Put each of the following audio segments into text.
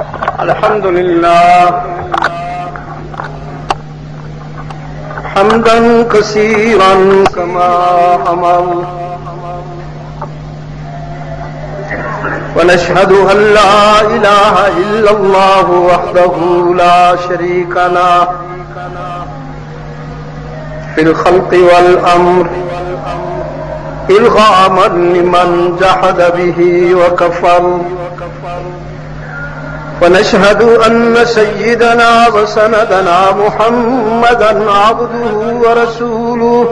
الحمد لله حمدا كثيرا كما أمر ونشهد أن لا إله إلا الله وحده لا شريك له في الخلق والأمر إرغاما لمن جحد به وكفر ونشهد أن سيدنا وسندنا محمدا عبده ورسوله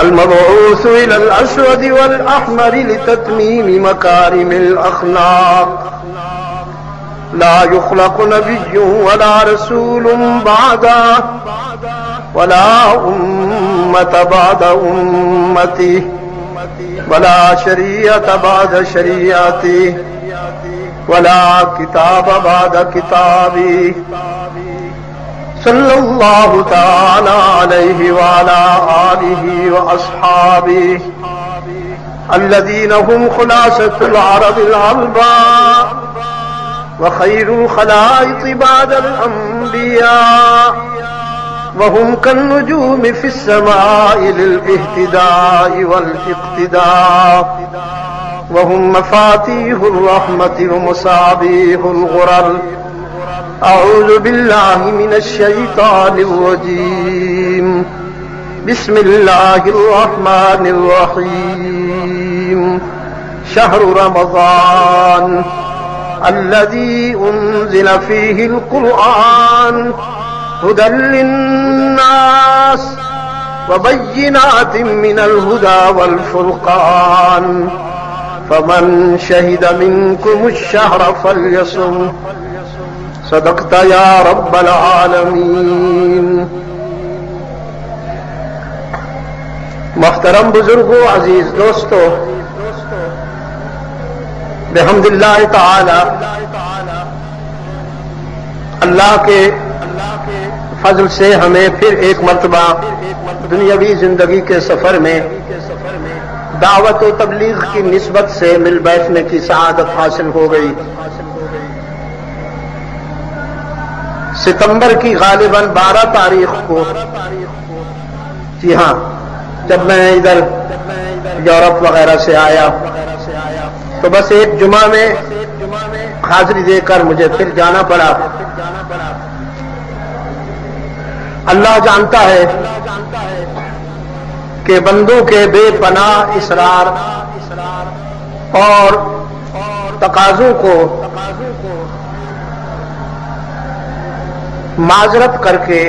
المبعوث إلى الأسود والأحمر لتتميم مكارم الأخلاق لا يخلق نبي ولا رسول بعده ولا أمة بعد أمته ولا شريعة بعد شريعته ولا كتاب بعد كتابه صلى الله تعالى عليه وعلى آله وأصحابه الذين هم خلاصة العرب العلباء وخير الخلائق بعد الأنبياء وهم كالنجوم في السماء للاهتداء والاقتداء وهم مفاتيح الرحمة ومصابيح الغرر أعوذ بالله من الشيطان الرجيم بسم الله الرحمن الرحيم شهر رمضان الذي أنزل فيه القرآن هدى للناس وبينات من الهدى والفرقان فمن شهد منكم الشهر فليصم صدقت یا رب العالمین. محترم بزرگوں، عزیز دوستو، بحمد اللہ تعالی اللہ کے فضل سے ہمیں پھر ایک مرتبہ دنیاوی زندگی کے سفر میں دعوت و تبلیغ کی نسبت سے مل بیٹھنے کی سعادت حاصل ہو گئی. ستمبر کی غالباً 12 تاریخ کو، جی ہاں، جب میں ادھر یورپ وغیرہ سے آیا تو بس ایک جمعہ میں حاضری دے کر مجھے پھر جانا پڑا. اللہ جانتا ہے کہ بندوں کے بے پناہ اصرار اور تقاضوں کو معذرت کر کے،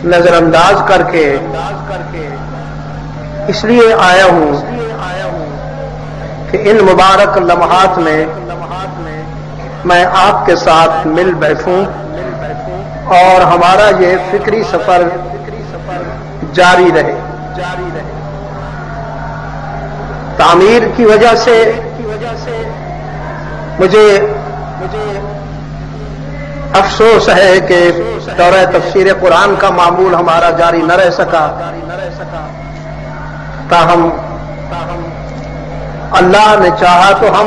نظر انداز کر کے اس لیے آیا ہوں کہ ان مبارک لمحات میں میں آپ کے ساتھ مل بیٹھوں اور ہمارا یہ فکری سفر جاری رہے. تعمیر کی وجہ سے مجھے افسوس ہے کہ دورہ تفسیر قرآن کا معمول ہمارا جاری نہ رہ سکا. تاہم اللہ نے چاہا تو ہم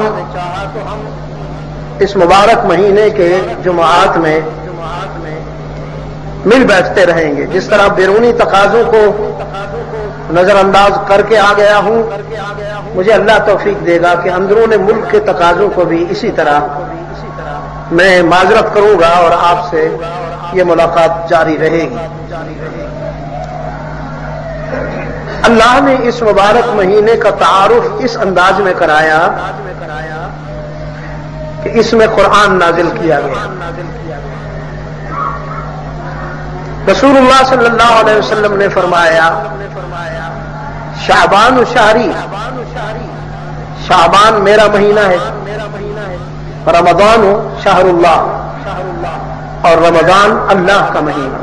اس مبارک مہینے کے جمعات میں مل بیٹھتے رہیں گے. جس طرح بیرونی تقاضوں کو نظر انداز کر کے آ گیا ہوں، مجھے اللہ توفیق دے گا کہ اندرون ملک کے تقاضوں کو بھی اسی طرح میں معذرت کروں گا اور آپ سے یہ ملاقات جاری رہے گی. اللہ نے اس مبارک مہینے کا تعارف اس انداز میں کرایا کہ اس میں قرآن نازل کیا گیا. رسول اللہ صلی اللہ علیہ وسلم نے فرمایا، شعبان شہری، شعبان میرا مہینہ ہے، رمضان شہر اللہ، اور رمضان اللہ کا مہینہ.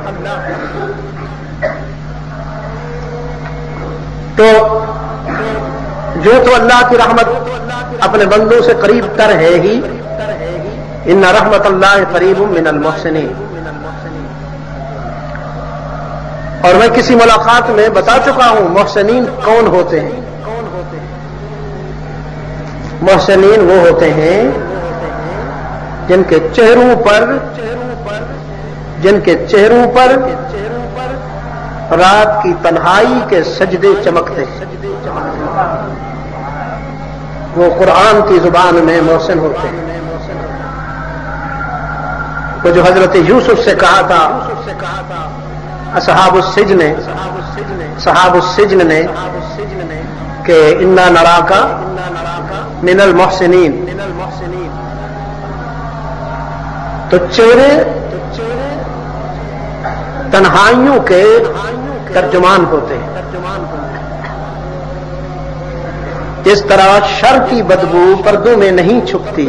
تو جو اللہ کی رحمت اپنے بندوں سے قریب تر ہے ہی، ان رحمت اللہ قریب من المحسنین. اور میں کسی ملاقات میں بتا چکا ہوں محسنین کون ہوتے ہیں. محسنین وہ ہوتے ہیں جن کے چہروں پر رات کی تنہائی کے سجدے چمکتے ہیں، وہ قرآن کی زبان میں محسن ہوتے ہیں۔ وہ جو حضرت یوسف سے کہا تھا اصحاب السجن نے کہ انا نراک من المحسنین، تو چہرے تنہائیوں کے ترجمان ہوتے ہیں۔ جس طرح شر کی بدبو پردوں میں نہیں چھپتی،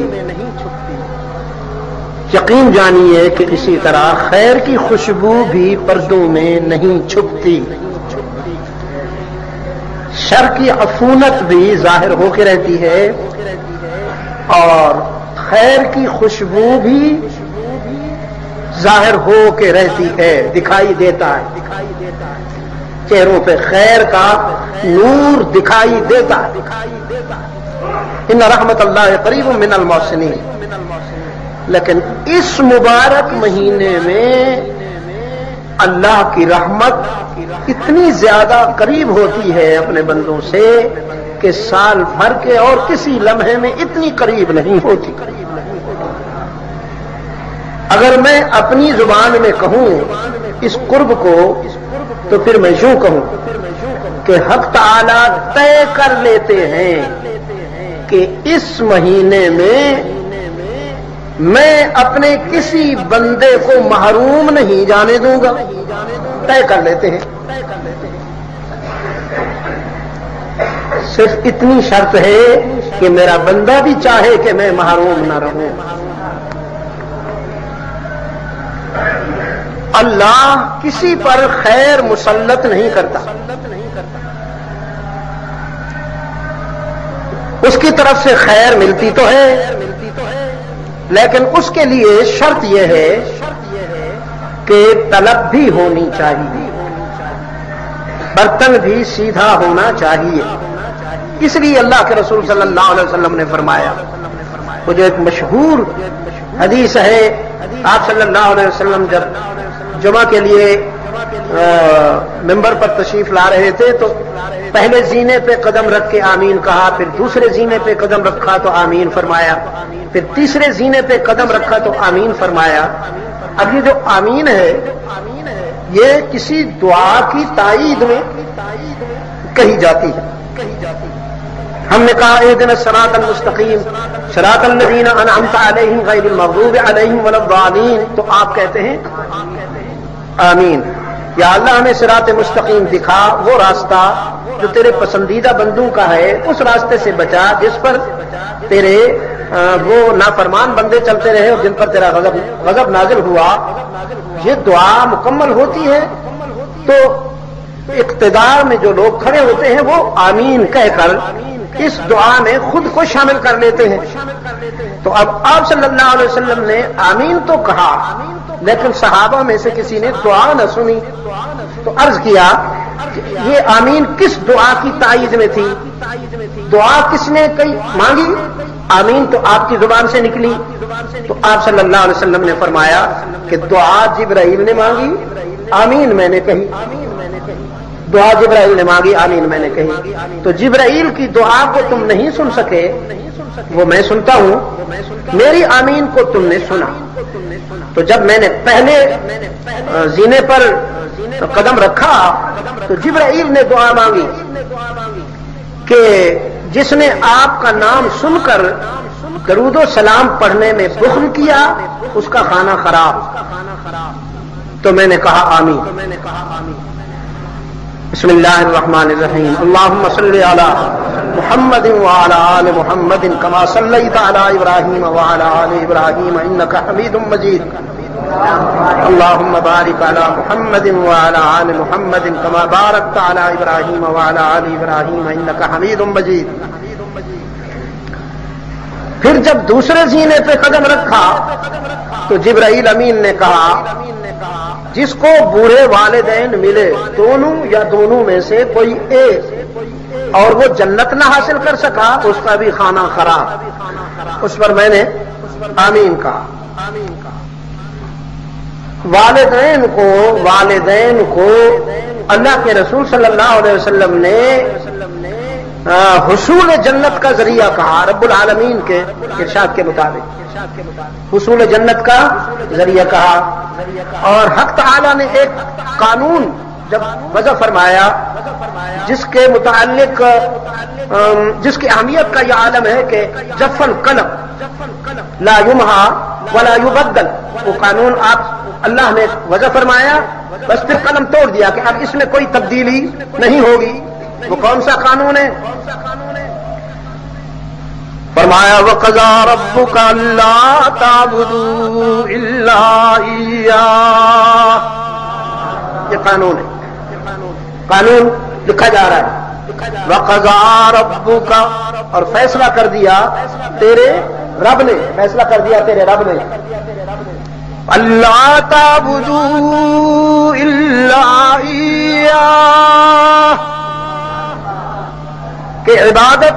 یقین جانیے کہ اسی طرح خیر کی خوشبو بھی پردوں میں نہیں چھپتی، شر کی عفونت بھی ظاہر ہو کے رہتی ہے اور خیر کی خوشبو بھی ظاہر ہو کے رہتی ہے، دکھائی دیتا ہے، چہروں پہ خیر کا نور دکھائی دیتا ہے۔ ان رحمت اللہ قریب من المحسنین، لیکن اس مبارک مہینے میں اللہ کی رحمت اتنی زیادہ قریب ہوتی ہے اپنے بندوں سے کہ سال بھر کے اور کسی لمحے میں اتنی قریب نہیں ہوتی۔ اگر میں اپنی زبان میں کہوں اس قرب کو تو پھر میں یوں کہوں کہ حق تعالی طے کر لیتے ہیں کہ اس مہینے میں میں اپنے کسی بندے کو محروم نہیں جانے دوں گا، طے کر لیتے ہیں۔ صرف اتنی شرط ہے کہ میرا بندہ بھی چاہے کہ میں محروم نہ رہوں۔ اللہ کسی پر خیر مسلط نہیں کرتا، اس کی طرف سے خیر ملتی تو ہے لیکن اس کے لیے شرط یہ ہے کہ طلب بھی ہونی چاہیے، برتن بھی سیدھا ہونا چاہیے۔ اس لیے اللہ کے رسول صلی اللہ علیہ وسلم نے فرمایا، وہ جو ایک مشہور حدیث ہے، آپ صلی اللہ علیہ وسلم جب جمعہ کے لیے ممبر پر تشریف لا رہے تھے تو پہلے زینے پہ قدم رکھ کے آمین کہا، پھر دوسرے زینے پہ قدم رکھا تو آمین فرمایا، پھر تیسرے زینے پہ قدم رکھا تو آمین فرمایا۔ اب یہ جو آمین ہے یہ کسی دعا کی تائید میں کہی جاتی ہے۔ ہم نے کہا اہدنا الصراط المستقیم صراط الذین انعمت علیہم غیر المغضوب علیہم ولا الضالین، تو آپ کہتے ہیں آمین، یا اللہ ہمیں صراط مستقیم دکھا، وہ راستہ جو تیرے پسندیدہ بندوں کا ہے، اس راستے سے بچا جس پر تیرے وہ نافرمان بندے چلتے رہے اور جن پر تیرا غضب نازل ہوا۔ یہ دعا مکمل ہوتی ہے تو اقتدار میں جو لوگ کھڑے ہوتے ہیں وہ آمین کہہ کر اس دعا میں خود کو شامل کر لیتے ہیں۔ تو اب آپ صلی اللہ علیہ وسلم نے آمین تو کہا لیکن صحابہ میں سے کسی نے دعا نہ سنی، تو عرض کیا کہ یہ آمین کس دعا کی تائید میں تھی؟ دعا کس نے مانگی؟ آمین تو آپ کی زبان سے نکلی۔ تو آپ صلی اللہ علیہ وسلم نے فرمایا کہ دعا جبرائیل نے مانگی، آمین میں نے کہی۔ دعا جبرائیل نے مانگی، آمین میں نے کہی۔ تو جبرائیل کی دعا کو تم نہیں سن سکے، وہ میں سنتا ہوں، میری آمین کو تم نے سنا۔ تو جب میں نے پہلے زینے پر قدم رکھا تو جبرائیل نے دعا مانگی کہ جس نے آپ کا نام سن کر درود و سلام پڑھنے میں بخل کیا اس کا کھانا خراب۔ تو میں نے کہا آمین۔ بسم اللہ الرحمن الرحیم، اللہم صلی علی محمد وعلی آل محمد کما صلیت علی ابراہیم وعلی آل ابراہیم انک حمید مجید، اللہم بارک علی محمد وعلی آل محمد کما بارکت علی ابراہیم وعلی آل ابراہیم انک حمید مجید۔ پھر جب دوسرے زینے پہ قدم رکھا تو جبرائیل امین نے کہا جس کو بوڑھے والدین ملے، دونوں یا دونوں میں سے کوئی ایک، اور وہ جنت نہ حاصل کر سکا اس کا بھی خانہ خراب. اس پر میں نے آمین کہا. والدین کو اللہ کے رسول صلی اللہ علیہ وسلم نے حصول جنت کا ذریعہ کہا. رب العالمین کے ارشاد کے مطابق حصول جنت کا ذریعہ کہا. اور حق تعالی نے ایک قانون جب وضع فرمایا جس کے متعلق جس کی اہمیت کا یہ عالم ہے کہ جف القلم لا یمحا ولا یبدل. وہ قانون آپ اللہ نے وضع فرمایا, بس پھر قلم توڑ دیا کہ اب اس میں کوئی تبدیلی نہیں ہوگی. وہ کون سا قانون ہے؟ فرمایا وَقَضَىٰ رَبُّكَ أَلَّا تَعْبُدُوا إِلَّا إِيَّاهُ. یہ قانون ہے, قانون لکھا جا رہا ہے. وَقَضَىٰ رَبُّكَ, اور فیصلہ کر دیا تیرے رب نے, فیصلہ کر دیا تیرے رب نے, اللہ تعبدوا الا ایاہ, کہ عبادت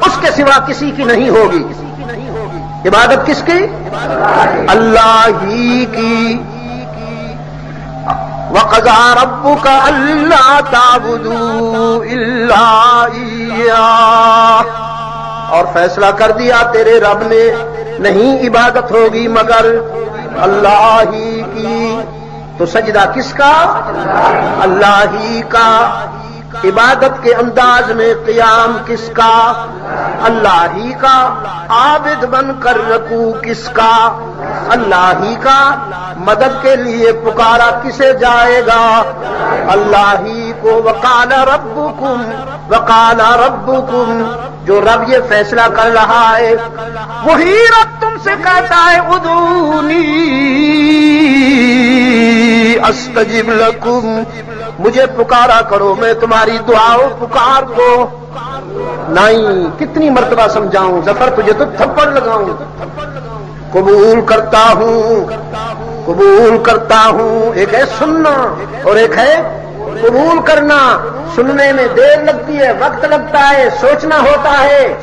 اس کے سوا کسی کی نہیں ہوگی. عبادت کس کی؟ اللہ ہی کی. وَقَضَىٰ رَبُّكَ أَلَّا تَعْبُدُوا إِلَّا إِيَّاهُ, اور فیصلہ کر دیا تیرے رب نے نہیں عبادت ہوگی مگر اللہ ہی کی. تو سجدہ کس کا؟ اللہ ہی کا. عبادت کے انداز میں قیام کس کا؟ اللہ ہی کا. عابد بن کر رکوع کس کا؟ اللہ ہی کا. مدد کے لیے پکارا کسے جائے گا؟ اللہ ہی کو. وقال ربکم, جو رب یہ فیصلہ کر رہا ہے وہی رب تم سے کہتا ہے ادعونی استجب لکم, مجھے پکارا کرو میں تمہاری دعاؤں پکار کو. نہیں, کتنی مرتبہ سمجھاؤں ظفر تجھے تو تھپڑ لگاؤں. قبول کرتا ہوں. ایک ہے سننا اور ایک ہے قبول کرنا. سننے میں دیر لگتی ہے, وقت لگتا ہے, سوچنا ہوتا ہے.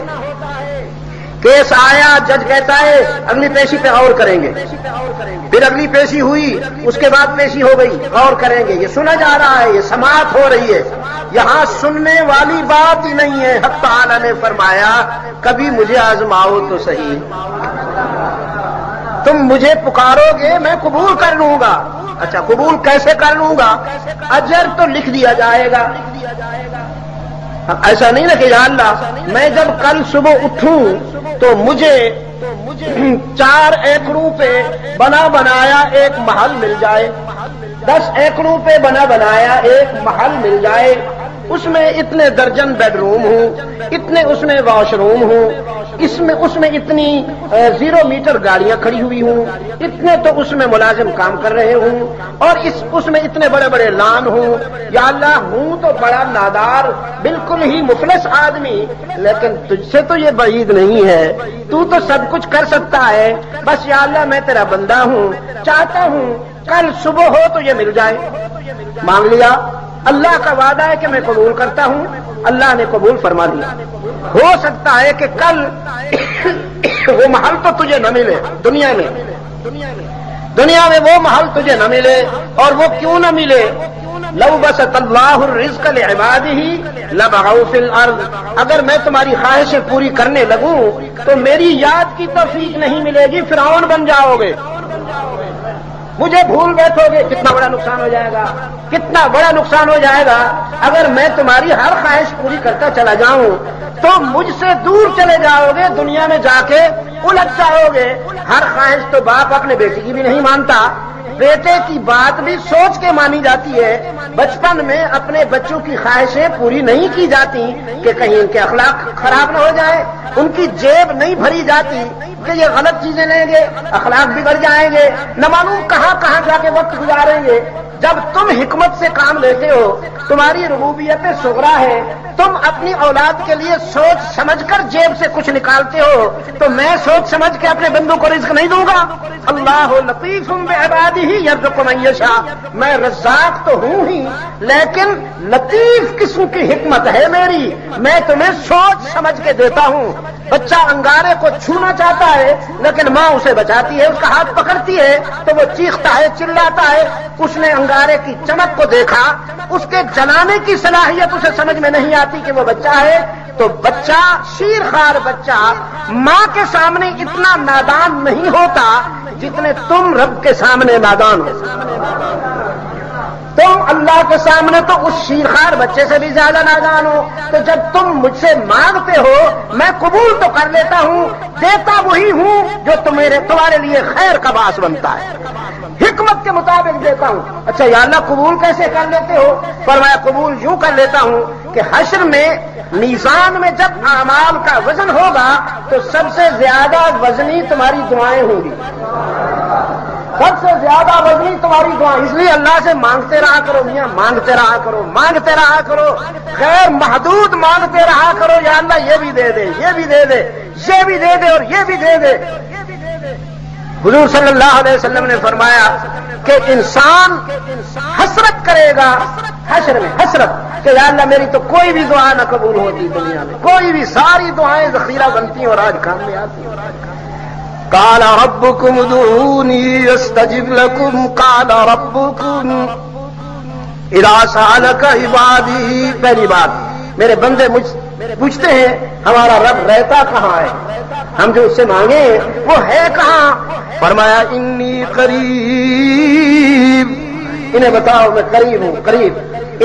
کیس آیا, جج کہتا ہے اگلی پیشی پہ غور کریں گے, پھر اگلی پیشی ہوئی, اس کے بعد پیشی ہو گئی, غور کریں گے. یہ سنا جا رہا ہے, یہ سماعت ہو رہی ہے. یہاں سننے والی بات ہی نہیں ہے. حق تعالی نے فرمایا کبھی مجھے آزماؤ تو صحیح, تم مجھے پکارو گے میں قبول کر لوں گا. اچھا قبول کیسے کر لوں گا؟ اجر تو لکھ دیا جائے گا. ایسا نہیں نا کہ یا اللہ میں جب کل صبح اٹھوں تو مجھے 4 ایکڑوں پہ بنا بنایا ایک محل مل جائے, 10 ایکڑوں پہ بنا بنایا ایک محل مل جائے, اس میں اتنے درجن بیڈ روم ہوں, اتنے اس میں واش روم ہوں, اس میں اتنی 0 میٹر گاڑیاں کھڑی ہوئی ہوں, اتنے تو اس میں ملازم کام کر رہے ہوں, اور اس میں اتنے بڑے بڑے لان ہوں. یا اللہ ہوں تو بڑا نادار بالکل ہی مفلس آدمی, لیکن تجھ سے تو یہ بعید نہیں ہے, تو سب کچھ کر سکتا ہے. بس یا اللہ میں تیرا بندہ ہوں, چاہتا ہوں کل صبح ہو تو یہ مل جائے. مانگ لیا, اللہ کا وعدہ ہے کہ میں قبول کرتا ہوں, اللہ نے قبول فرما دیا. ہو سکتا ہے کہ کل وہ محل تو تجھے نہ ملے دنیا میں وہ محل تجھے نہ ملے. اور وہ کیوں نہ ملے؟ لو بسط اللہ الرزق لعباده لبغوا فی الارض, اگر میں تمہاری خواہشیں پوری کرنے لگوں تو میری یاد کی توفیق نہیں ملے گی, فرعون بن جاؤ گے, مجھے بھول بیٹھو گے. کتنا بڑا نقصان ہو جائے گا, کتنا بڑا نقصان ہو جائے گا. اگر میں تمہاری ہر خواہش پوری کرتا چلا جاؤں تو مجھ سے دور چلے جاؤ گے, دنیا میں جا کے الجھ جاؤ گے. ہر خواہش تو باپ اپنے بیٹی کی بھی نہیں مانتا, بیٹے کی بات بھی سوچ کے مانی جاتی ہے. بچپن میں اپنے بچوں کی خواہشیں پوری نہیں کی جاتی کہ کہیں ان کے اخلاق خراب نہ ہو جائے, ان کی جیب نہیں بھری جاتی کہ یہ غلط چیزیں لیں گے, اخلاق بگڑ جائیں گے, نہ معلوم کہاں کہاں جا کے وقت گزاریں گے. جب تم حکمت سے کام لیتے ہو, تمہاری ربوبیت صغرا ہے, تم اپنی اولاد کے لیے سوچ سمجھ کر جیب سے کچھ نکالتے ہو تو میں سوچ سمجھ کے اپنے بندوں کو رزق نہیں دوں گا؟ اللہ لطیف بعبادہ یرزق من یشاء، میں رزاق تو ہوں ہی لیکن لطیف قسم کی حکمت ہے میری، میں تمہیں سوچ سمجھ کے دیتا ہوں۔ بچہ انگارے کو چھونا چاہتا ہے لیکن ماں اسے بچاتی ہے، اس کا ہاتھ پکڑتی ہے تو وہ چیختا ہے، چلاتا ہے۔ اس نے انگارے کی چمک کو دیکھا، اس کے جلانے کی صلاحیت اسے سمجھ میں نہیں آتی کہ وہ بچہ ہے، تو بچہ شیرخوار بچہ ماں کے سامنے اتنا نادان نہیں ہوتا جتنے تم رب کے سامنے نادان ہو۔ تم اللہ کے سامنے تو اس شیرخوار بچے سے بھی زیادہ نادان ہو، تو جب تم مجھ سے مانگتے ہو میں قبول تو کر لیتا ہوں، دیتا وہی ہوں جو تمہارے لیے خیر کا باعث بنتا ہے، حکمت کے مطابق دیتا ہوں۔ اچھا یا اللہ قبول کیسے کر لیتے ہو؟ فرمایا قبول یوں کر لیتا ہوں کہ حشر میں میزان میں جب اعمال کا وزن ہوگا تو سب سے زیادہ وزنی تمہاری دعائیں ہوں گی، سب سے زیادہ وزنی تمہاری دعائیں۔ اس لیے اللہ سے مانگتے رہا کرو میاں، مانگتے رہا کرو، مانگتے رہا کرو، غیر محدود مانگتے رہا کرو۔ یا اللہ یہ بھی دے دے، یہ بھی دے دے، یہ بھی دے دے اور یہ بھی دے دے۔ حضور صلی اللہ علیہ وسلم نے فرمایا کہ انسان حسرت کرے گا حشر میں، حسرت کہ یا اللہ میری تو کوئی بھی دعا نہ قبول ہوتی دنیا میں، کوئی بھی، ساری دعائیں ذخیرہ بنتی ہیں اور آج کام میں آتی ہیں۔ قال ربكم ادعوني استجب لكم قال ربكم اذا سألك عبادي۔ پہلی بات میرے بندے مجھ پوچھتے ہیں ہمارا رب رہتا کہاں ہے، ہم جو اس سے مانگے وہ ہے کہاں؟ فرمایا انی قریب، انہیں بتاؤ میں قریب ہوں، قریب،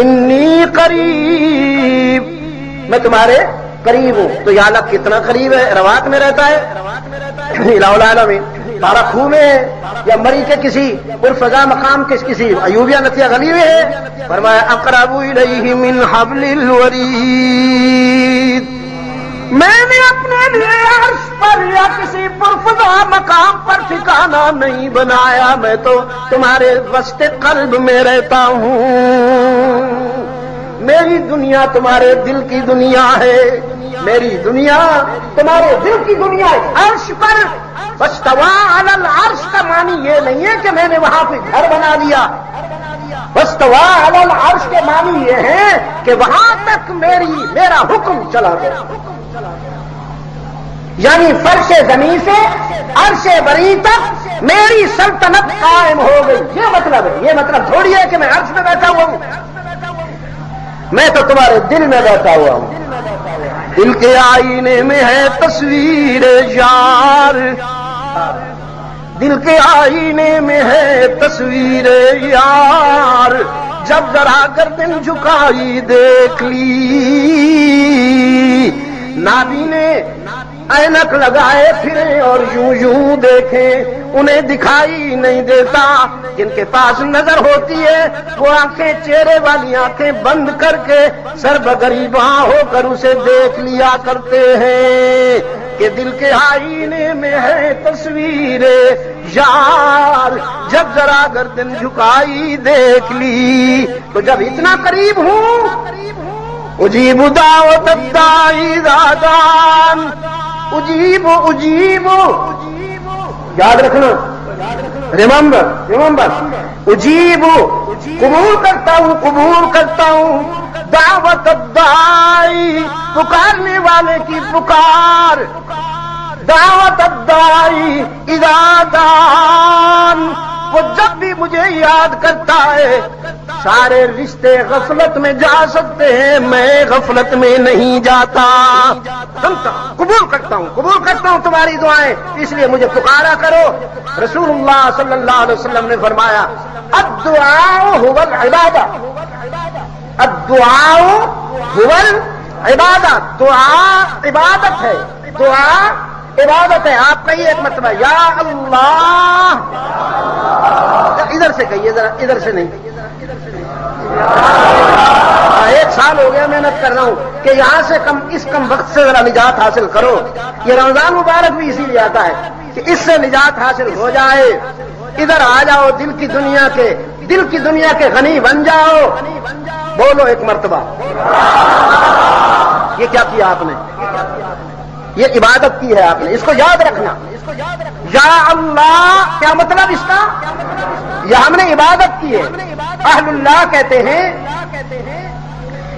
انی قریب، میں تمہارے قریب ہوں۔ تو یا اللہ کتنا قریب ہے؟ رواق میں رہتا ہے، الہ العالمین، بارہ خو میں ہے، یا مری کے کسی پرفضا مقام کے کسی ایوبیہ نتیہ گلی میں ہے؟ فرمایا اقرب الیہ من حبل الورید، میں نے اپنے لیے عرش پر یا کسی پرفضا مقام پر ٹھکانہ نہیں بنایا، میں تو تمہارے وسط قلب میں رہتا ہوں۔ میری دنیا تمہارے دل کی دنیا ہے، میری دنیا تمہارے دل کی دنیا ہے۔ عرش پر واستوى علی العرش کا معنی یہ نہیں ہے کہ میں نے وہاں پہ گھر بنا لیا، واستوى علی العرش کے معنی یہ ہے کہ وہاں تک میرا حکم چلا گیا، یعنی فرش زمین سے عرش بری تک میری سلطنت قائم ہو گئی، یہ مطلب ہے۔ یہ مطلب تھوڑی ہے کہ میں عرش میں بیٹھا ہوا ہوں، میں تو تمہارے دل میں بیٹھا ہوا ہوں۔ دل کے آئینے میں ہے تصویر یار، دل کے آئینے میں ہے تصویر یار، جب ذرا گردن جھکائی دیکھ لی، نابینے اینک لگائے پھرے اور یوں یوں دیکھیں، انہیں دکھائی نہیں دیتا، جن کے پاس نظر ہوتی ہے وہ آنکھیں چہرے والی آنکھیں بند کر کے سر بگریباں ہو کر اسے دیکھ لیا کرتے ہیں کہ دل کے آئینے میں ہے تصویر یار، جب ذرا گردن جھکائی دیکھ لی، تو جب اتنا قریب ہوں اجیب دعوت الداعی اذا دعان، اجیب یاد رکھنا، ریممبر اجیب، قبول کرتا ہوں دعوت الداعی، پکارنے والے کی پکار، دعوت الداعی اذا دعان، وہ جب بھی مجھے یاد کرتا ہے سارے رشتے غفلت میں جا سکتے ہیں، میں غفلت میں نہیں جاتا، قبول کرتا ہوں تمہاری دعائیں، اس لیے مجھے پکارا کرو۔ رسول اللہ صلی اللہ علیہ وسلم نے فرمایا الدعاء هو العبادہ، الدعاء هو العبادہ، دعا عبادت ہے، دعا عبادت ہے۔ آپ کہیے ایک مرتبہ یا اللہ، ادھر سے کہیے ذرا، ادھر سے نہیں۔ 1 سال ہو گیا محنت کر رہا ہوں کہ یہاں سے اس کم وقت سے ذرا نجات حاصل کرو۔ یہ رمضان مبارک بھی اسی لیے آتا ہے کہ اس سے نجات حاصل ہو جائے۔ ادھر آ جاؤ دل کی دنیا کے دل کی دنیا کے غنی بن جاؤ. بولو ایک مرتبہ. یہ کیا کیا آپ نے؟ یہ عبادت کی ہے آپ نے. اس کو یاد رکھنا. یا اللہ کیا مطلب اس کا؟ یہ ہم نے عبادت کی ہے. اہل اللہ کہتے ہیں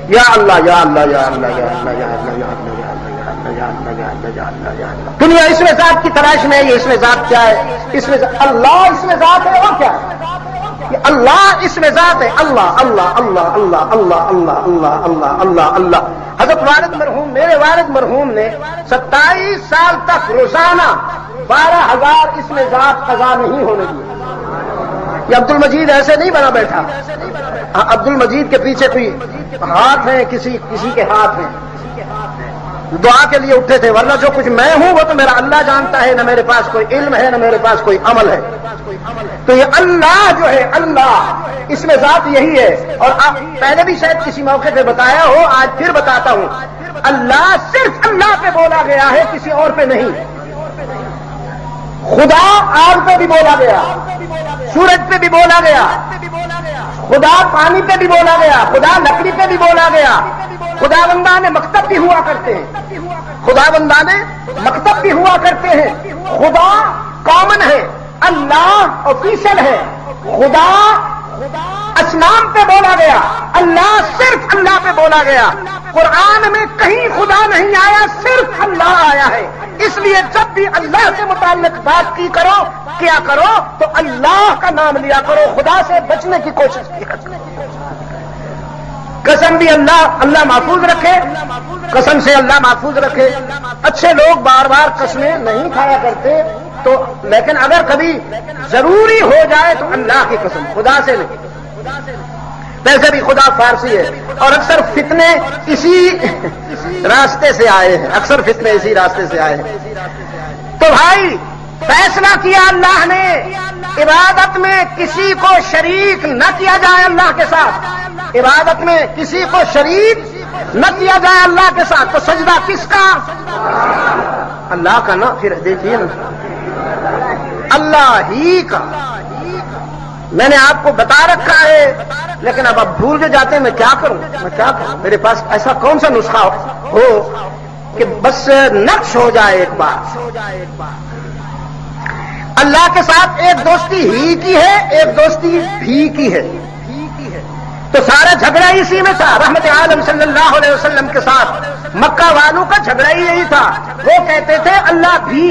یا اللہ یا اللہ یا اللہ یا اللہ یا اللہ یا اللہ یا اللہ یا اللہ یا اللہ یا اللہ یا اللہ یا اللہ. دنیا اس میں ذات کی تلاش میں ہے. یہ اس میں ذات کیا ہے؟ اس میں اللہ اس میں ذات ہے. اور کیا ہے؟ اللہ اس میں ذات ہے. اللہ اللہ اللہ اللہ اللہ اللہ اللہ اللہ اللہ اللہ. حضرت والد مرحوم میرے والد مرحوم نے 27 سال تک روزانہ 12,000 اس میں ذات قضا نہیں ہونے دی. یہ عبد المجید ایسے نہیں بنا بیٹھا. عبد المجید کے پیچھے کوئی ہاتھ ہیں, کسی کے ہاتھ ہیں. دعا کے لیے اٹھے تھے, ورنہ جو کچھ میں ہوں وہ تو میرا اللہ جانتا ہے. نہ میرے پاس کوئی علم ہے, نہ میرے پاس کوئی عمل ہے. تو یہ اللہ جو ہے, اللہ اس میں ذات یہی ہے. اور آپ پہلے بھی شاید کسی موقع پہ بتایا ہو, آج پھر بتاتا ہوں. اللہ صرف اللہ پہ بولا گیا ہے, کسی اور پہ نہیں. خدا آگ پہ بھی بولا گیا, سورج پہ بھی بولا گیا, خدا پانی پہ بھی بولا گیا, خدا لکڑی پہ بھی بولا گیا. خدا بندانے مکتب بھی ہوا کرتے ہیں, خدا بندانے مکتب بھی ہوا کرتے ہیں. خدا کامن ہے, اللہ آفیشل ہے. خدا اسلام پہ بولا گیا, اللہ صرف اللہ پہ بولا گیا. قرآن میں کہیں خدا نہیں آیا, صرف اللہ آیا ہے. اس لیے جب بھی اللہ سے متعلق بات کی کرو, کیا کرو تو اللہ کا نام لیا کرو, خدا سے بچنے کی کوشش کیا کرو. قسم بھی اللہ محفوظ رکھے, قسم سے اللہ محفوظ رکھے. اچھے لوگ بار بار قسمیں نہیں کھایا کرتے, تو لیکن اگر کبھی ضروری ہو جائے تو اللہ کی قسم, خدا سے نہیں. ویسے بھی خدا فارسی ہے, اور اکثر فتنے اسی راستے سے آئے ہیں, اکثر فتنے اسی راستے سے آئے ہیں. تو بھائی فیصلہ کیا اللہ نے, عبادت میں کسی کو شریک نہ کیا جائے اللہ کے ساتھ. عبادت میں کسی کو شریک نہ کیا جائے اللہ کے ساتھ. تو سجدہ کس کا؟ اللہ کا نا. پھر دیکھیے نا, اللہ ہی کا. میں نے آپ کو بتا رکھا ہے, لیکن اب بھول کے جاتے ہیں. میں کیا کروں, میرے پاس ایسا کون سا نسخہ ہو کہ بس نقش ہو جائے ایک بار. اللہ کے ساتھ ایک دوستی ہی کی ہے, ایک دوستی بھی کی ہے. تو سارا جھگڑا اسی میں تھا. رحمت عالم صلی اللہ علیہ وسلم کے ساتھ مکہ والوں کا جھگڑا ہی یہی تھا. وہ کہتے تھے اللہ بھی,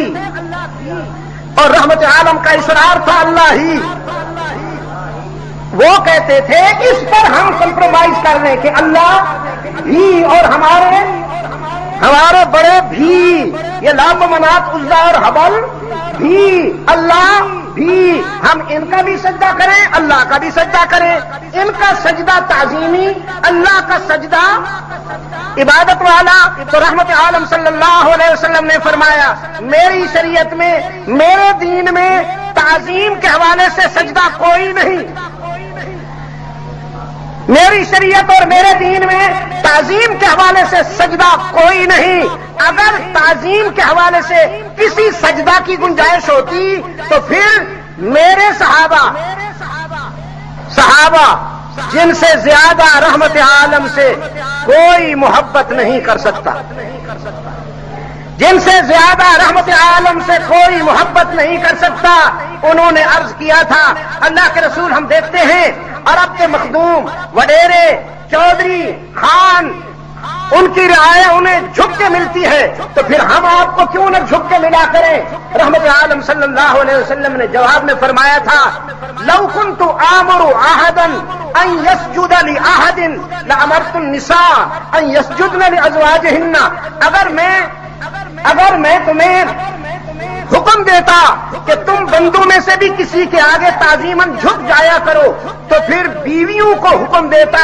اور رحمت عالم کا اصرار تھا اللہ ہی. وہ کہتے تھے اس پر ہم کمپرومائز کر رہے ہیں کہ اللہ بھی اور ہمارے بڑے بھی, یہ لات و منات عزا اور حبل بھی, اللہ بھی, ہم ان کا بھی سجدہ کریں, اللہ کا بھی سجدہ کریں. ان کا سجدہ تعظیمی, اللہ کا سجدہ عبادت والا. تو رحمت عالم صلی اللہ علیہ وسلم نے فرمایا میری شریعت میں, میرے دین میں تعظیم کے حوالے سے سجدہ کوئی نہیں. میری شریعت اور میرے دین میں تعظیم کے حوالے سے سجدہ کوئی نہیں. اگر تعظیم کے حوالے سے کسی سجدہ کی گنجائش ہوتی تو پھر میرے صحابہ جن سے زیادہ رحمت عالم سے کوئی محبت نہیں کر سکتا, جن سے زیادہ رحمت عالم سے کوئی محبت نہیں کر سکتا, انہوں نے عرض کیا تھا اللہ کے رسول ہم دیکھتے ہیں عرب کے مخدوم, وڈیرے, چودھری, خان, ان کی رعایا انہیں جھک کے ملتی ہے, تو پھر ہم آپ کو کیوں نہ جھک کے ملا کریں. رحمت عالم صلی اللہ علیہ وسلم نے جواب میں فرمایا تھا لو كنت آمر احدا ان يسجد لاحد لامرت النساء ان يسجدن لازواجهن. اگر میں تمہیں حکم دیتا کہ تم بندوں میں سے بھی کسی کے آگے تعظیماً جھک جایا کرو, تو پھر بیویوں کو حکم دیتا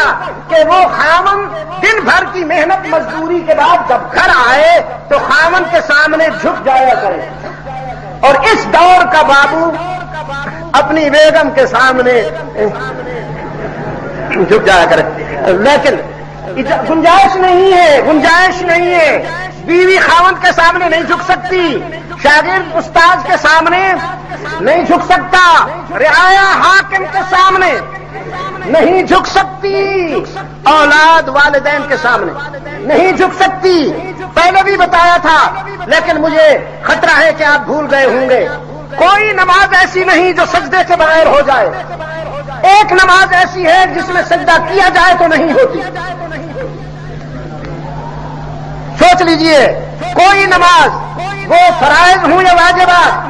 کہ وہ خاوند دن بھر کی محنت مزدوری کے بعد جب گھر آئے تو خاوند کے سامنے جھک جایا کرے, اور اس دور کا بابو اپنی بیگم کے سامنے جھک جایا کرے. لیکن گنجائش نہیں ہے. بیوی خاوند کے سامنے نہیں جھک سکتی, شاگرد استاد کے سامنے نہیں جھک سکتا, رعایا حاکم کے سامنے نہیں جھک سکتی، اولاد والدین کے سامنے نہیں جھک سکتی، پہلے بھی بتایا تھا، لیکن مجھے خطرہ ہے کہ آپ بھول گئے ہوں گے۔ کوئی نماز ایسی نہیں جو سجدے کے بغیر ہو جائے، ایک نماز ایسی ہے جس میں سجدہ کیا جائے تو نہیں ہوتی۔ سوچ لیجئے، کوئی نماز، وہ فرائض ہوں یا واجبات،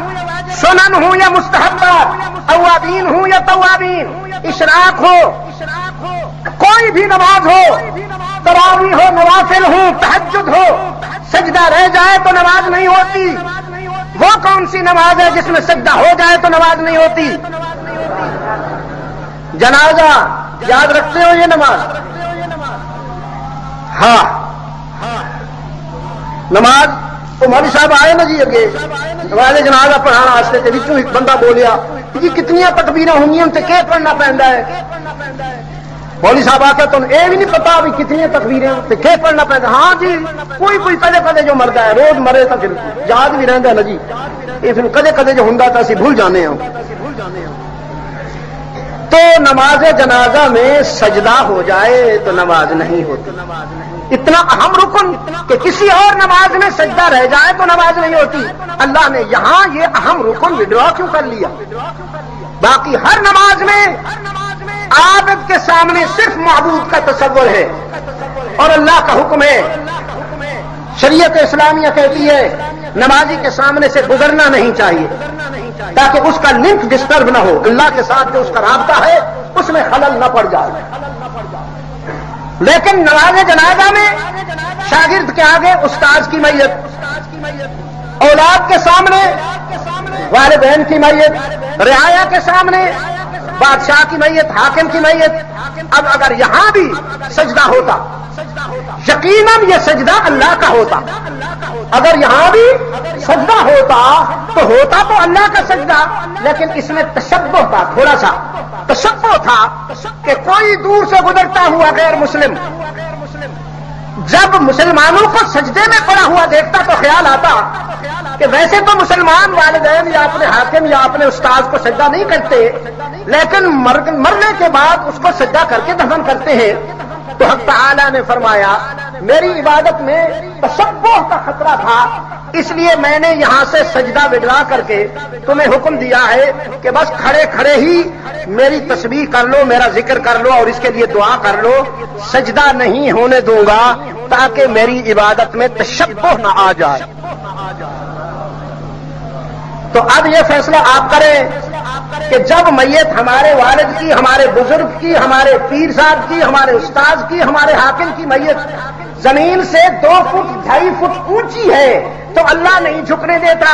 سنن ہوں یا مستحبات، اوابین ہوں یا توابین، اشراق ہو، کوئی بھی نماز ہو، تراویح ہو، نوافل ہو، تہجد ہو، سجدہ رہ جائے تو نماز نہیں ہوتی۔ وہ کون سی نماز ہے جس میں سجدہ ہو جائے تو نماز نہیں ہوتی؟ جنازہ، یاد رکھتے ہو یہ نماز؟ ہاں، نماز تو مولوی صاحب آئے نا جی اگے والے جنازہ پڑھانا واسطے تے وچوں ایک بندہ بولیا جی کتنیاں تکبیراں ہونیاں تے کی پڑھنا پیندا ہے؟ مولوی صاحب آ کے تمہیں یہ بھی نہیں پتا بھی کتنی تکبیریں تے کی پڑھنا پیندا؟ ہاں جی، کوئی کدے کدے جو مردا ہے، روز مرے تو پھر یاد بھی رہندا ہے نا جی، یہ پھر کدے کدے جو ہوندا تو اسی بھول جانے ہوں۔ تو نماز جنازہ میں سجدہ ہو جائے تو نماز نہیں ہوتی۔ اتنا اہم رکن کہ کسی اور نماز میں سجدہ رہ جائے تو نماز نہیں ہوتی، اللہ نے یہاں یہ اہم رکن وڈرا کیوں کر لیا؟ باقی ہر نماز میں عابد کے سامنے صرف معبود کا تصور ہے اور اللہ کا حکم ہے۔ شریعت اسلامیہ کہتی ہے نمازی کے سامنے سے گزرنا نہیں چاہیے تاکہ اس کا لنک ڈسٹرب نہ ہو، اللہ کے ساتھ جو اس کا رابطہ ہے اس میں خلل نہ پڑ جائے۔ لیکن نماز جنازہ میں شاگرد کے آگے استاذ کی میت، اولاد کے سامنے والدین کی میت، رعایا کے سامنے بادشاہ کی میت، حاکم کی میت۔ اب اگر یہاں بھی سجدہ ہوتا، یقیناً یہ سجدہ اللہ کا ہوتا، اگر یہاں بھی سجدہ ہوتا تو اللہ کا سجدہ، لیکن اس میں تشبہ تھا، تھوڑا سا تشبہ تھا کہ کوئی دور سے گزرتا ہوا غیر مسلم جب مسلمانوں کو سجدے میں پڑا ہوا دیکھتا تو خیال آتا کہ ویسے تو مسلمان والدین یا اپنے حاکم یا اپنے استاذ کو سجدہ نہیں کرتے، لیکن مرنے کے بعد اس کو سجدہ کر کے دفن کرتے ہیں۔ تو حق تعالی نے فرمایا میری عبادت میں تشبہ کا خطرہ تھا، اس لیے میں نے یہاں سے سجدہ وڈرا کر کے تمہیں حکم دیا ہے کہ بس کھڑے کھڑے ہی میری تسبیح کر لو، میرا ذکر کر لو اور اس کے لیے دعا کر لو، سجدہ نہیں ہونے دوں گا تاکہ میری عبادت میں تشبہ نہ آ جائے۔ تو اب یہ فیصلہ آپ کریں کہ جب میت ہمارے والد کی، ہمارے بزرگ کی، ہمارے پیر صاحب کی، ہمارے استاذ کی، ہمارے حاکم کی میت زمین سے 2 فٹ 2.5 فٹ اونچی ہے تو اللہ نہیں جھکنے دیتا،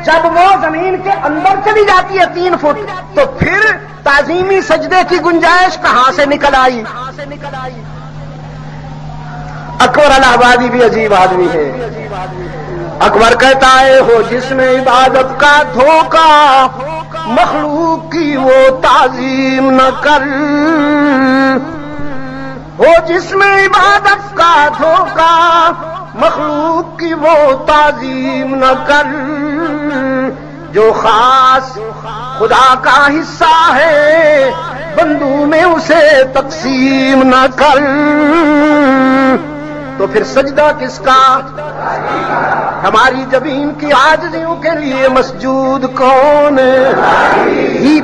جب وہ زمین کے اندر چلی جاتی ہے 3 فٹ تو پھر تعظیمی سجدے کی گنجائش کہاں سے نکل آئی؟ اکبر الہ آبادی بھی عجیب آدمی ہے۔ اکبر کہتا ہے ہو جس میں عبادت کا دھوکہ، مخلوق کی وہ تعظیم نہ کر، ہو جس میں عبادت کا دھوکہ، مخلوق کی وہ تعظیم نہ کر، جو خاص خدا کا حصہ ہے بندوں میں اسے تقسیم نہ کر۔ تو پھر سجدہ کس کا؟ ہماری جبین کی عاجزیوں کے لیے مسجود کون؟ ہی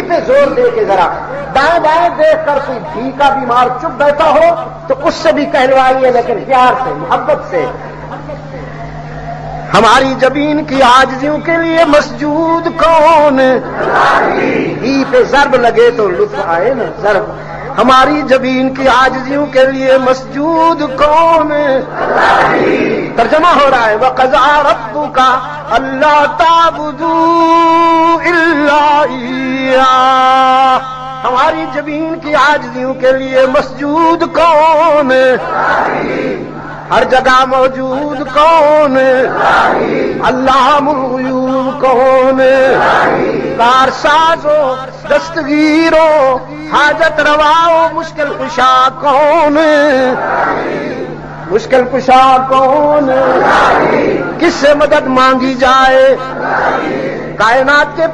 پہ زور دے کے ذرا دائیں بائیں دیکھ کر کوئی بھی کا بیمار چپ بیٹھا ہو تو اس سے بھی کہلوائیے، لیکن پیار سے، محبت سے۔ ہماری جبین کی عاجزیوں کے لیے مسجود کون؟ ہی پہ ضرب لگے تو لطف آئے نا، ضرب۔ ہماری جبین کی عاجزیوں کے لیے مسجود کون؟ ترجمہ ہو رہا ہے وَقَضَىٰ رَبُّكَ أَلَّا تَعْبُدُوا إِلَّا إِيَّاهُ۔ ہماری جبین کی عاجزیوں کے لیے مسجود کون؟ ہر جگہ موجود کون؟ علام الغیوب کون؟ کارساز و دستگیر و حاجت روا و مشکل کشا کون؟ مشکل کشا کون؟ کس سے مدد مانگی جائے؟ کائنات کے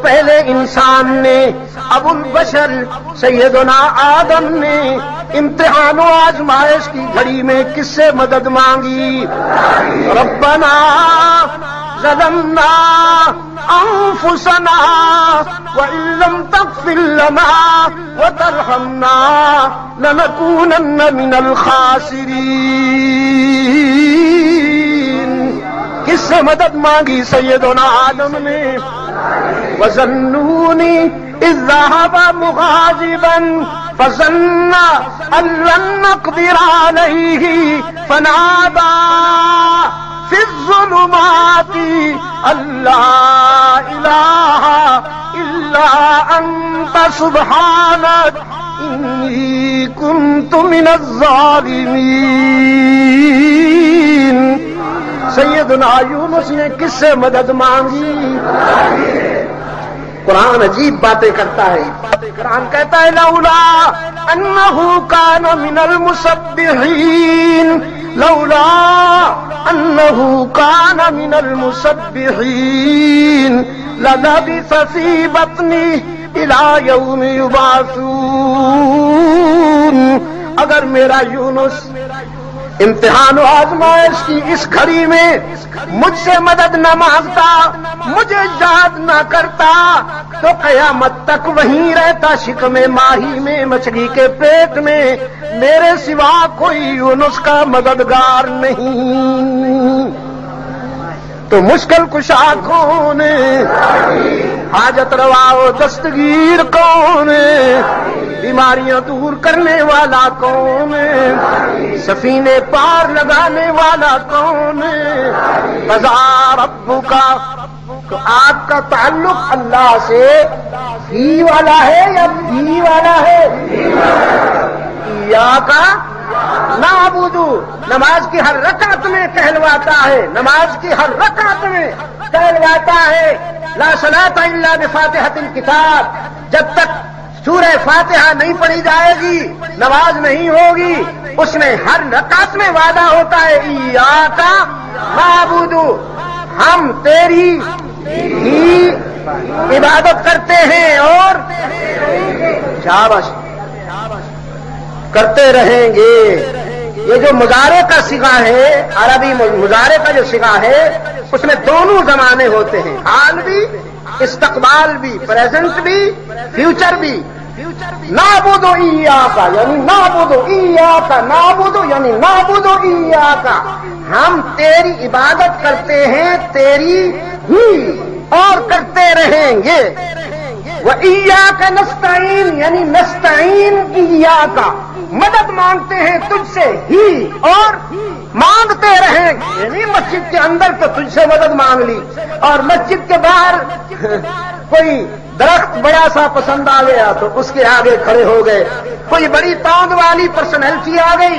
پہلے انسان نے ابو البشر سیدنا آدم نے امتحان و آزمائش کی گھڑی میں کس سے مدد مانگی؟ ربنا ظلمنا انفسنا وان لم تغفر لنا وترحمنا لنكونن من الخاسرین۔ کس سے مدد مانگی سیدنا آدم نے؟ وَظَنُّونِ إِذْ ذَهَبَ مُغَاضِبًا فَظَنَّ أَن لَّن نَّقْدِرَ عَلَيْهِ فَنَادَىٰ فِي الظُّلُمَاتِ أَن لَّا إِلَٰهَ إِلَّا أَنتَ سُبْحَانَكَ إِنِّي كُنتُ مِنَ الظَّالِمِينَ۔ سیدنا یونس نے کس سے مدد مانگی؟ قرآن عجیب باتیں کرتا ہے۔ قرآن کہتا ہے لولا انہ کان من المسبحین، لولا انہ کان من المسبحین للبث فی بطنہ الی یوم یبعثون۔ اگر میرا یونس امتحان و آزمائش کی اس گھڑی میں مجھ سے مدد نہ مانگتا، مجھے یاد نہ کرتا، تو قیامت تک وہیں رہتا شکم ماہی میں، مچھلی کے پیٹ میں، میرے سوا کوئی یونس کا مددگار نہیں۔ تو مشکل کشا کون ہے؟ حاجت روا و دستگیر کون ہے؟ بیماریاں دور کرنے والا کون ہے؟ سفینے پار لگانے والا کون ہے؟ قضا ربک۔ تو آپ کا تعلق اللہ سے ہی والا ہے یا بھی والا ہے؟ ایاک نعبد، نماز کی ہر رکعت میں کہلواتا ہے، نماز کی ہر رکعت میں کہلواتا ہے لا صلاۃ الا بفاتحۃ الکتاب۔ جب تک سورہ فاتحہ نہیں پڑھی جائے گی نماز نہیں ہوگی۔ اس میں ہر رکعت میں وعدہ ہوتا ہے ایاک نعبد، ہم تیری ہی عبادت کرتے ہیں اور شاباش کرتے رہیں گے۔ یہ جو مضارع کا صیغہ ہے، عربی مضارع کا جو صیغہ ہے، اس میں دونوں زمانے ہوتے ہیں، حال بھی، استقبال بھی، پریزنٹ بھی، فیوچر بھی۔ نعبد ایاک یعنی نعبد ایاک، نعبد یعنی نعبد ایاک، ہم تیری عبادت کرتے ہیں تیری ہی اور کرتے رہیں گے۔ وَإِيَّاكَ نَسْتَعِينُ یعنی نستعین ایاک، مدد مانگتے ہیں تجھ سے ہی اور مانگتے رہیں گے۔ یعنی مسجد کے اندر تو تجھ سے مدد مانگ لی، اور مسجد کے باہر کوئی درخت بڑا سا پسند آ گیا تو اس کے آگے کھڑے ہو گئے، کوئی بڑی توند والی پرسنالٹی آ گئی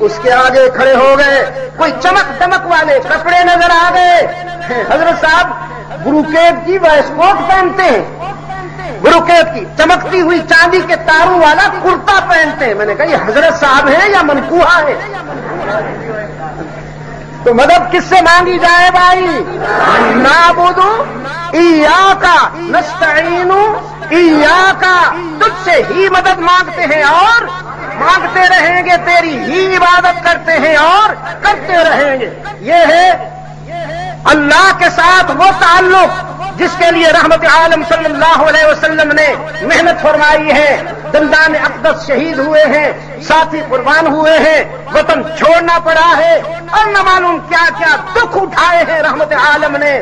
اس کے آگے کھڑے ہو گئے، کوئی چمک دمک والے کپڑے نظر آ گئے۔ حضرت صاحب بروکیٹ کی وائس کوٹ پہنتے ہیں، بروکیٹ کی چمکتی ہوئی چاندی کے تاروں والا کرتا پہنتے ہیں۔ میں نے کہا یہ حضرت صاحب ہیں یا منکوہا ہے؟ تو مدد کس سے مانگی جائے بھائی؟ نعبد ایاک نستعین ایاک، تجھ سے ہی مدد مانگتے ہیں اور مانگتے رہیں گے، تیری ہی عبادت کرتے ہیں اور کرتے رہیں گے۔ یہ ہے اللہ کے ساتھ وہ تعلق جس کے لیے رحمت عالم صلی اللہ علیہ وسلم نے محنت فرمائی ہے، دندان اقدس شہید ہوئے ہیں، ساتھی قربان ہوئے ہیں، وطن چھوڑنا پڑا ہے، اور نہ معلوم کیا کیا دکھ اٹھائے ہیں۔ رحمت عالم نے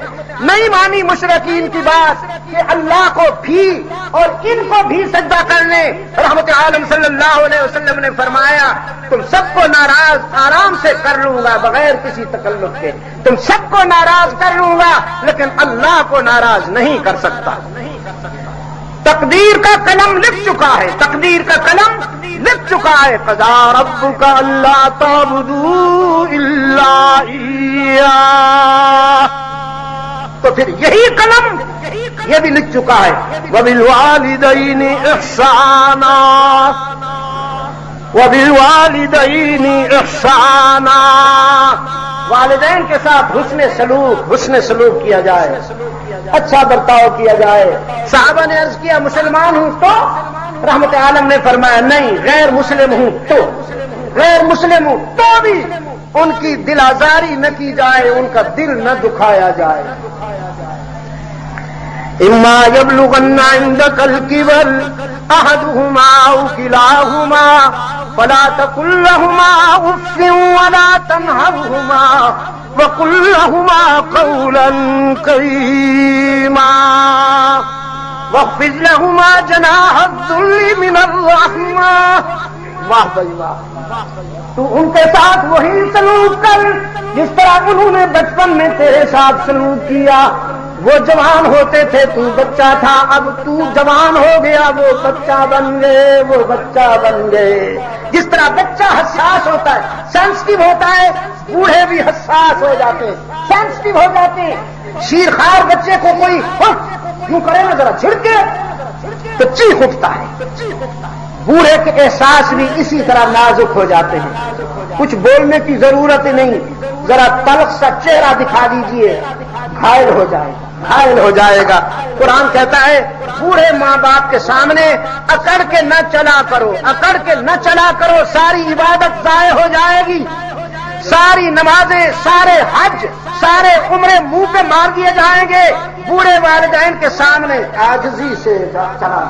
نہیں مانی مشرکین کی بات کہ اللہ کو بھی اور ان کو بھی سجدہ کر لیں۔ رحمت عالم صلی اللہ علیہ وسلم نے فرمایا تم سب کو ناراض آرام سے کر لوں گا بغیر کسی تکلف کے، تم سب کو ناراض کر لوں گا لیکن اللہ کو ناراض نہیں کر سکتا۔ تقدیر کا قلم لکھ چکا ہے، تقدیر کا قلم لکھ چکا ہے، قضا ربک الا تعبدوا الا ایاہ۔ تو پھر یہی قلم یہ بھی لکھ چکا ہے وبالوالدین احسانا، وبالوالدین احسانا، والدین کے ساتھ حسن سلوک کیا جائے، اچھا برتاؤ کیا جائے۔ صحابہ نے عرض کیا مسلمان ہوں تو؟ رحمت عالم نے فرمایا نہیں، غیر مسلم ہوں تو بھی ان کی دل آزاری نہ کی جائے، ان کا دل نہ دکھایا جائے۔ اما یبلغن عندک الکبر احدہما او کلاہما فلا تقل لهما اف ولا تنهرهما وقل لهما قولا کریما واخفض لهما جناح الذل من الرحمہ۔ واہ بھائی واہ، تو ان کے ساتھ وہی سلوک کر جس طرح انہوں نے بچپن میں تیرے ساتھ سلوک کیا۔ وہ جوان ہوتے تھے، تو بچہ تھا، اب تو جوان ہو گیا، وہ بچہ بن گئے۔ جس طرح بچہ حساس ہوتا ہے، سینسٹیو ہوتا ہے، بوڑھے بھی حساس ہو جاتے ہیں، سینسٹیو ہو جاتے ہیں۔ شیرخوار بچے کو کوئی یوں کرے نا ذرا جھڑکے تو چیخ اٹھتا ہے۔ بوڑھے کے احساس بھی اسی طرح نازک ہو جاتے ہیں۔ کچھ بولنے کی ضرورت نہیں، ذرا تلخ سا چہرہ دکھا دیجئے، گھائل ہو جائے گا۔ قرآن کہتا ہے بوڑھے ماں باپ کے سامنے اکڑ کے نہ چلا کرو، ساری عبادت ضائع ہو جائے گی، ساری نمازیں، سارے حج، سارے عمرے منہ پہ مار دیے جائیں گے۔ بوڑھے والدین کے سامنے عاجزی سے چلا،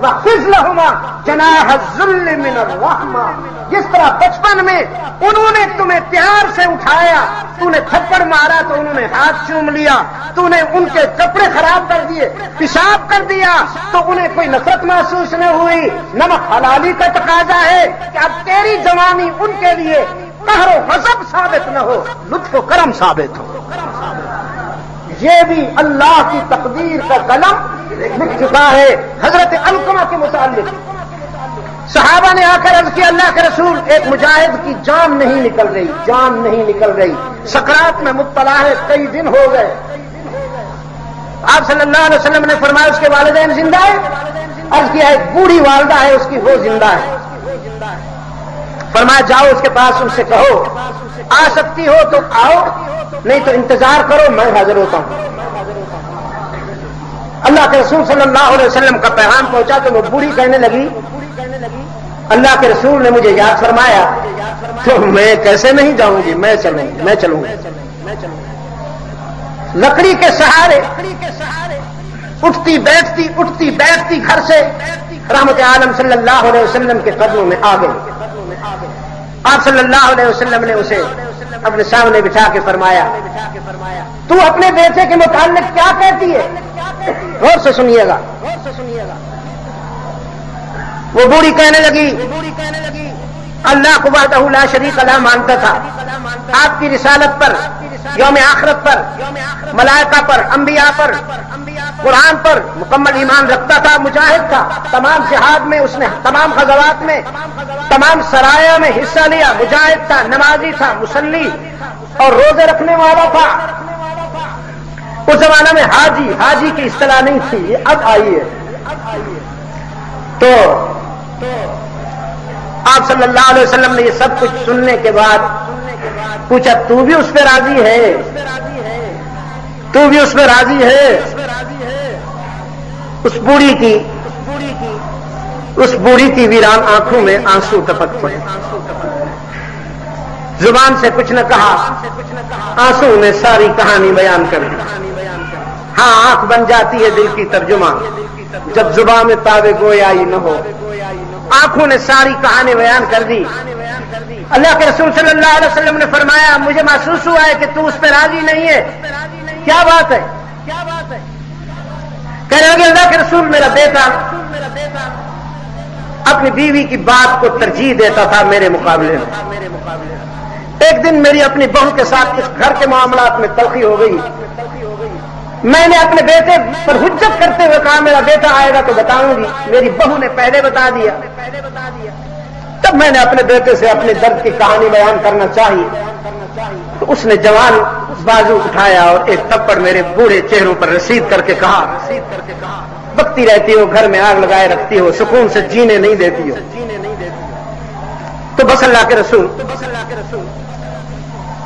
وَخِذْ لَهُمَا جَنَاحَ الذُّلِّ مِنَ الرَّحْمَةِ۔ جس طرح بچپن میں انہوں نے تمہیں پیار سے اٹھایا، تو نے تھپڑ مارا تو انہوں نے ہاتھ چوم لیا، تو نے ان کے کپڑے خراب کر دیے، پیشاب کر دیا تو انہیں کوئی نفرت محسوس نہ ہوئی۔ نمک حلالی کا تقاضا ہے کہ اب تیری جوانی ان کے لیے قہر و غضب ثابت نہ ہو، لطف و کرم ثابت ہو۔ یہ بھی اللہ کی تقدیر کا قلم لکھ چکا ہے۔ حضرت علقمہ کے متعلق صحابہ نے آ کر عرض کیا اللہ کے رسول، ایک مجاہد کی جان نہیں نکل رہی، سکرات میں مبتلا ہے، کئی دن ہو گئے۔ آپ صلی اللہ علیہ وسلم نے فرمایا اس کے والدین زندہ ہیں؟ عرض کیا ایک بوڑھی والدہ ہے اس کی، وہ زندہ ہے۔ فرمایا جاؤ اس کے پاس، ان سے کہو آ سکتی ہو تو آؤ، نہیں تو انتظار کرو، میں حاضر ہوتا ہوں۔ اللہ کے رسول صلی اللہ علیہ وسلم کا پیغام پہنچا تو وہ بوڑھی کہنے لگی اللہ کے رسول نے مجھے یاد فرمایا تو میں کیسے نہیں جاؤں گی، میں چلوں گی۔ لکڑی کے سہارے اٹھتی بیٹھتی گھر سے رحمت عالم صلی اللہ علیہ وسلم کے قدموں میں آ گئی۔ آپ صلی اللہ علیہ وسلم نے اسے اپنے سامنے بٹھا کے فرمایا تو اپنے بیٹے کے متعلق کیا کہتی ہے؟ غور سے سنیے گا۔ وہ بوڑھی کہنے لگی اللہ کو وحدہ لا شریک لہ مانتا تھا، آپ کی رسالت پر، یوم آخرت پر، ملائکہ پر، انبیاء پر، قرآن پر مکمل ایمان رکھتا تھا، مجاہد تھا، تمام جہاد میں اس نے، تمام غزوات میں، تمام سرایہ میں حصہ لیا، مجاہد تھا، نمازی تھا، مصلی اور روزے رکھنے والا تھا۔ اس زمانہ میں حاجی کی اصطلاح نہیں تھی، یہ اب آئی ہے۔ تو آپ صلی اللہ علیہ وسلم نے یہ سب کچھ سننے کے بعد پوچھا تو بھی اس پہ راضی ہے؟ اس بوڑھی کی ویران آنکھوں میں آنسو ٹپک پڑے، زبان سے کچھ نہ کہا، آنسو نے ساری کہانی بیان کر دی۔ ہاں آنکھ بن جاتی ہے دل کی ترجمہ جب زبان میں تابع گویائی نہ ہو۔ آنکھوں نے ساری کہانی بیان کر دی۔ اللہ کے رسول صلی اللہ علیہ وسلم نے فرمایا مجھے محسوس ہوا ہے کہ تو اس پہ راضی نہیں ہے، کیا بات ہے؟ کہنے لگے اللہ کے رسول میرا بیٹا اپنی بیوی کی بات کو ترجیح دیتا تھا میرے مقابلے میں۔ ایک دن میری اپنی بہو کے ساتھ اس گھر کے معاملات میں تلخی ہو گئی، میں نے اپنے بیٹے پر حجت کرتے ہوئے کہا میرا بیٹا آئے گا تو بتاؤں گی، میری بہو نے پہلے بتا دیا۔ تب میں نے اپنے بیٹے سے اپنے درد کی کہانی بیان کرنا چاہی تو اس نے جوان بازو اٹھایا اور ایک تھپڑ میرے بوڑھے چہروں پر رسید کر کے کہا بکتی رہتی ہو، گھر میں آگ لگائے رکھتی ہو، سکون سے جینے نہیں دیتی ہو۔ تو بس اللہ کے رسول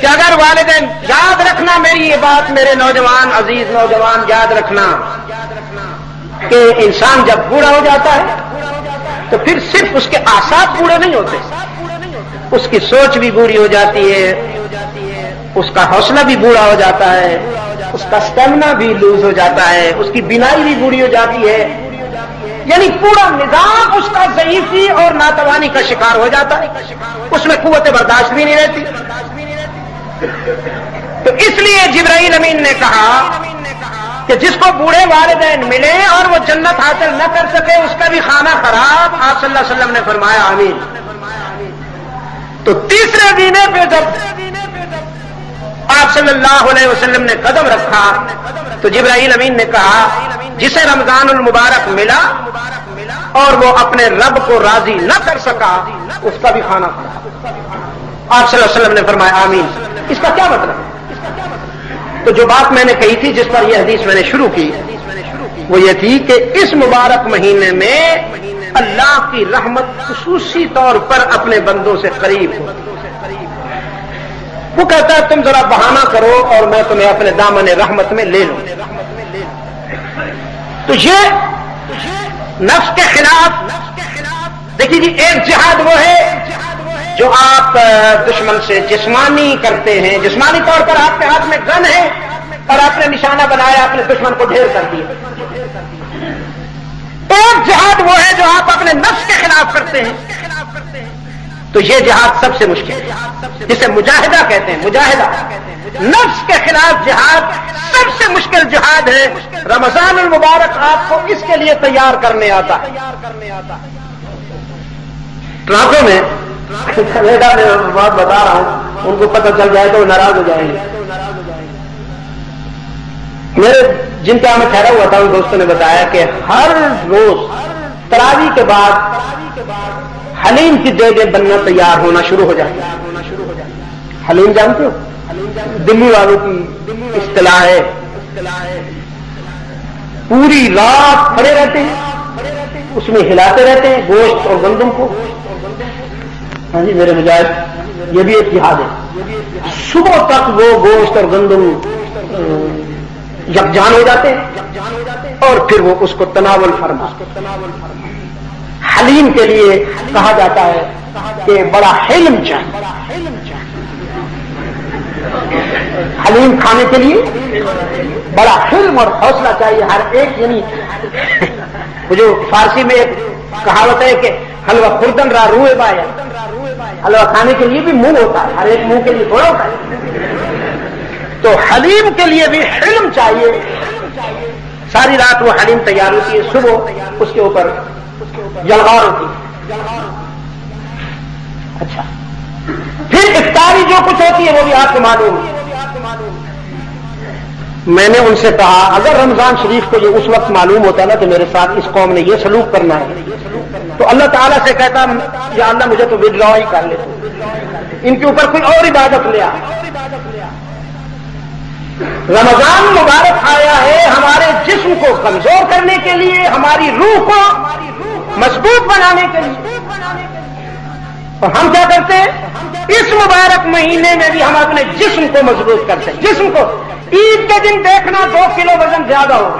کہ اگر والدین، یاد رکھنا میری یہ بات، میرے نوجوان، عزیز نوجوان، یاد رکھنا کہ انسان جب بوڑھا ہو جاتا ہے تو پھر صرف اس کے اعصاب بوڑھے نہیں ہوتے، اس کی سوچ بھی بوڑھی ہو جاتی ہے، اس کا حوصلہ بھی بوڑھا ہو جاتا ہے، اس کا اسٹیمنا بھی لوز ہو جاتا ہے، اس کی بینائی بھی بوڑھی ہو جاتی ہے، یعنی پورا نظام اس کا ضعیفی اور ناتوانی کا شکار ہو جاتا ہے، اس میں قوت برداشت بھی نہیں رہتی۔ تو اس لیے جبرائیل امین نے کہا کہ جس کو بوڑھے والدین ملے اور وہ جنت حاصل نہ کر سکے اس کا بھی خانہ خراب۔ آپ صلی اللہ علیہ وسلم نے فرمایا آمین۔ تو تیسرے مہینے پہ جب آپ صلی اللہ علیہ وسلم نے قدم رکھا تو جبرائیل امین نے کہا جسے رمضان المبارک ملا اور وہ اپنے رب کو راضی نہ کر سکا اس کا بھی خانہ خراب۔ آپ صلی اللہ علیہ وسلم نے فرمایا آمین۔ اس کا کیا مطلب ہے؟ تو جو بات میں نے کہی تھی، جس پر یہ حدیث میں نے شروع کی، وہ یہ تھی کہ اس مبارک مہینے میں اللہ کی رحمت خصوصی طور پر اپنے بندوں سے قریب ہو۔ وہ کہتا ہے تم ذرا بہانہ کرو اور میں تمہیں اپنے دامن رحمت میں لے لوں۔ تو یہ نفس کے خلاف، دیکھیے جی، ایک جہاد وہ ہے جو آپ دشمن سے جسمانی کرتے ہیں، جسمانی طور پر آپ کے ہاتھ میں گن ہے اور آپ نے نشانہ بنایا، اپنے دشمن کو ڈھیر کر دیا۔ ایک جہاد وہ ہے جو آپ اپنے نفس کے خلاف کرتے ہیں، تو یہ جہاد سب سے مشکل ہے، جسے مجاہدہ کہتے ہیں۔ مجاہدہ نفس کے خلاف جہاد سب سے مشکل جہاد ہے۔ رمضان المبارک آپ کو اس کے لیے تیار کرنے آتا ہے۔ ٹرانکوں میں کینیڈا میں بات بتا رہا ہوں، ان کو پتہ چل جائے تو وہ ناراض ہو جائیں گے۔ میرے جن کا میں ٹھہرا ہوا تھا ان دوستوں نے بتایا کہ ہر روز تراویح کے بعد حلیم کی دیگیں بننا تیار ہونا شروع ہو جاتی ہے۔ حلیم جانتے ہو؟ دلی والوں کی اصطلاح ہے۔ پوری رات کھڑے رہتے ہیں، اس میں ہلاتے رہتے ہیں گوشت اور گندم کو۔ ہاں جی میرے مجاہد، یہ بھی ایک جہاد ہے۔ صبح تک وہ گوشت اور گندم یکجان ہو جاتے ہیں اور پھر وہ اس کو تناول فرما۔ حلیم کے لیے کہا جاتا ہے کہ بڑا حلم چاہیے۔ حلیم کھانے کے لیے بڑا حلم اور حوصلہ چاہیے ہر ایک، یعنی وہ جو فارسی میں ایک کہاوت ہے کہ حلوہ خوردن را روئے بایا، حلوہ کھانے کے لیے بھی منہ ہوتا ہے، ہر ایک منہ کے لیے تھوڑا ہوتا ہے۔ تو حلیم کے لیے بھی حلم چاہیے۔ ساری رات وہ حلیم تیار ہوتی ہے، صبح اس کے اوپر یلغار ہوتی ہے۔ اچھا، پھر افطاری جو کچھ ہوتی ہے وہ بھی آپ کو معلوم ہے۔ میں نے ان سے کہا اگر رمضان شریف کو یہ اس وقت معلوم ہوتا نا کہ میرے ساتھ اس قوم نے یہ سلوک کرنا ہے تو اللہ تعالیٰ سے کہتا یا اللہ مجھے تو وڈرا ہی کر لے، ان کے اوپر کوئی اور عبادت لیا۔ رمضان مبارک آیا ہے ہمارے جسم کو کمزور کرنے کے لیے، ہماری روح کو مضبوط بنانے کے لیے، اور ہم کیا کرتے ہیں اس مبارک مہینے میں بھی ہم اپنے جسم کو مضبوط کرتے ہیں۔ جسم کو عید کے دن دیکھنا 2 کلو وزن زیادہ ہو۔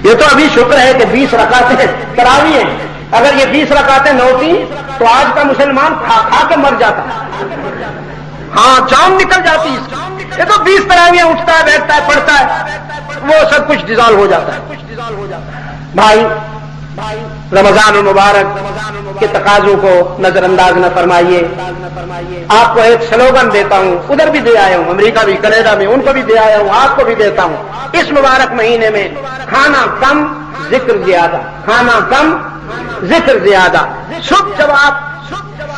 یہ تو ابھی شکر ہے کہ 20 رکعتیں تراویح ہیں، اگر یہ 20 رکعتیں نہ ہوتی تو آج کا مسلمان کھا کھا کے مر جاتا۔ ہاں جان نکل جاتی، یہ تو 20 تراویح اٹھتا ہے، بیٹھتا ہے، پڑھتا ہے، وہ سب کچھ ڈیزالو ہو جاتا ہے۔ بھائی رمضان المبارک کے تقاضوں کو نظر انداز نہ فرمائیے۔ آپ کو ایک سلوگن دیتا ہوں، ادھر بھی دے آیا ہوں، امریکہ بھی، کینیڈا میں، ان کو بھی دے آیا ہوں، آپ کو بھی دیتا ہوں۔ اس مبارک مہینے میں کھانا کم ذکر زیادہ، کھانا کم ذکر زیادہ۔ صبح جب آپ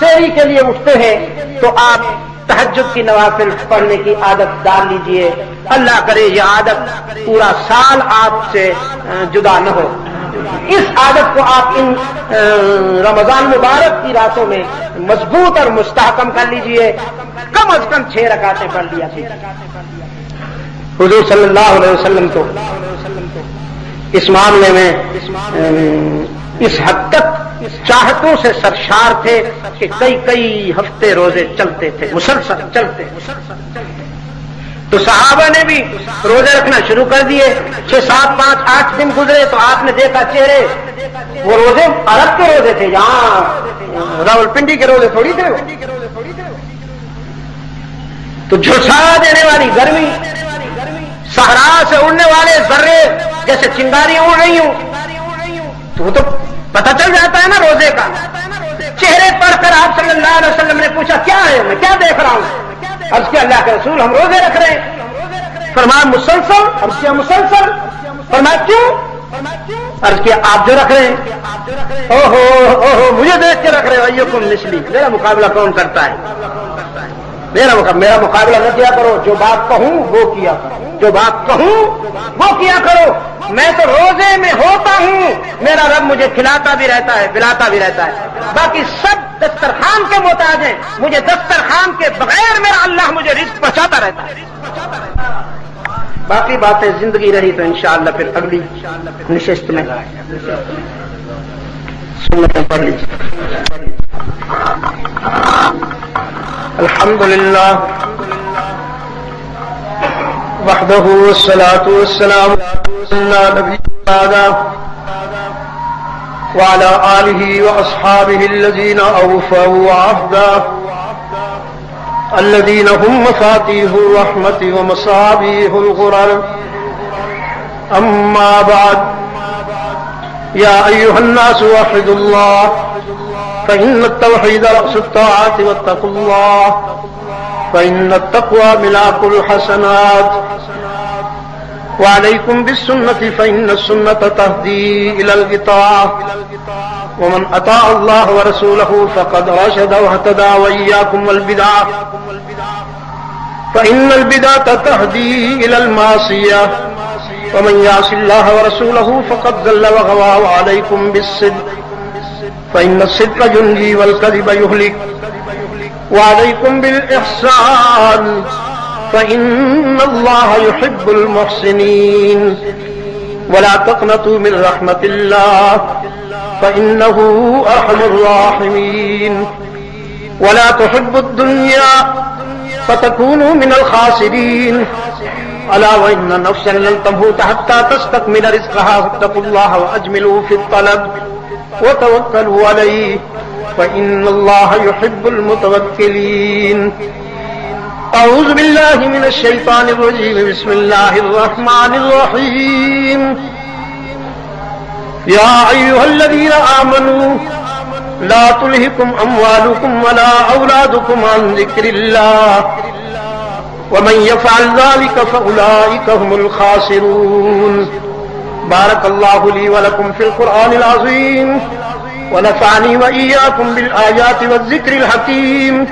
سحری کے لیے اٹھتے ہیں تو آپ تہجد کی نوافل پڑھنے کی عادت ڈال لیجئے۔ اللہ کرے یہ عادت پورا سال آپ سے جدا نہ ہو۔ اس عادت کو آپ ان رمضان مبارک کی راتوں میں مضبوط اور مستحکم کر لیجئے۔ کم از کم 6 رکعتیں پڑھ لیا کیجیے۔ حضور صلی اللہ علیہ وسلم تو اس معاملے میں اس حد تک چاہتوں سے سرشار تھے کہ کئی کئی ہفتے روزے چلتے تھے، مسلسل چلتے۔ تو صحابہ نے بھی روزے رکھنا شروع کر دیے۔ 6، 7، 5، 8 دن گزرے تو آپ نے دیکھا چہرے، وہ روزے عرب کے روزے تھے، یہاں راولپنڈی کے روزے تھوڑی تھے، تو جھلسا دینے والی گرمی، صحرا سے اڑنے والے ذرے جیسے چنگاریاں اڑ رہی ہوں، تو وہ تو پتہ چل جاتا ہے نا روزے کا۔ چہرے پڑھ کر آپ صلی اللہ علیہ وسلم نے پوچھا کیا ہے، میں کیا دیکھ رہا ہوں؟ عرض کیا اللہ کے رسول ہم روزے رکھ رہے ہیں۔ فرمایا مسلسل؟ عرض کیا مسلسل؟ فرمایا کیوں؟ عرض کیا آپ جو رکھ رہے ہیں؟ اوہو اوہو مجھے دیکھ کے رکھ رہے ہو، ایکم مثلی، میرا مقابلہ کون کرتا ہے؟ میرا مقابلہ نہ کیا کرو، جو بات کہوں وہ کیا کرو، جو بات کہوں وہ کیا کرو۔ میں تو روزے میں ہوتا ہوں، میرا رب مجھے کھلاتا بھی رہتا ہے، پلاتا بھی رہتا ہے، باقی سب دسترخوان کے محتاج ہیں، مجھے دسترخوان کے بغیر میرا اللہ مجھے رزق پہنچاتا رہتا ہے۔ باقی باتیں زندگی رہی تو انشاءاللہ پھر اگلی نشست میں سنتیں پڑھ لیجیے۔ الحمدللہ وحدہ والصلاة والسلام علی نبی وعلى آلہ واصحابہ الذین اوفوا عہدہ الذین هم مفاتیح الرحمة ومصابیح الغرر، اما بعد، یا ایہا الناس وحدوا اللہ فإن التوحید رأس الطاعات واتقوا اللہ فإن التقوى ملاك الحسنات، وعليكم بالسنة فإن السنة تهدي إلى الإطاعة، ومن أطاع الله ورسوله فقد رشد واهتدى، وإياكم والبدع فإن البدعة تهدي إلى المعصية، ومن يعص الله ورسوله فقد ضل وغوى، وعليكم بالصدق فإن الصدق ينجي والكذب يهلك، وعليكم بالإحسان فإن الله يحب المحسنين، ولا تقنطوا من رحمة الله فإنه أرحم الراحمين، ولا تحبوا الدنيا فتكونوا من الخاسرين، ألا وإن نفسا لن تموت حتى تستكمل رزقها، فاتقوا الله وأجملوا في الطلب وتوكلوا عليه فإن الله يحب المتوكلين۔ أعوذ بالله من الشيطان الرجيم، بسم الله الرحمن الرحيم، يا أيها الذين آمنوا لا تلهكم أموالكم ولا أولادكم عن ذكر الله ومن يفعل ذلك فأولئك هم الخاسرون۔ بارك الله لي ولكم في القرآن العظيم، ونفعني وإياكم بالآيات والذكر الحكيم،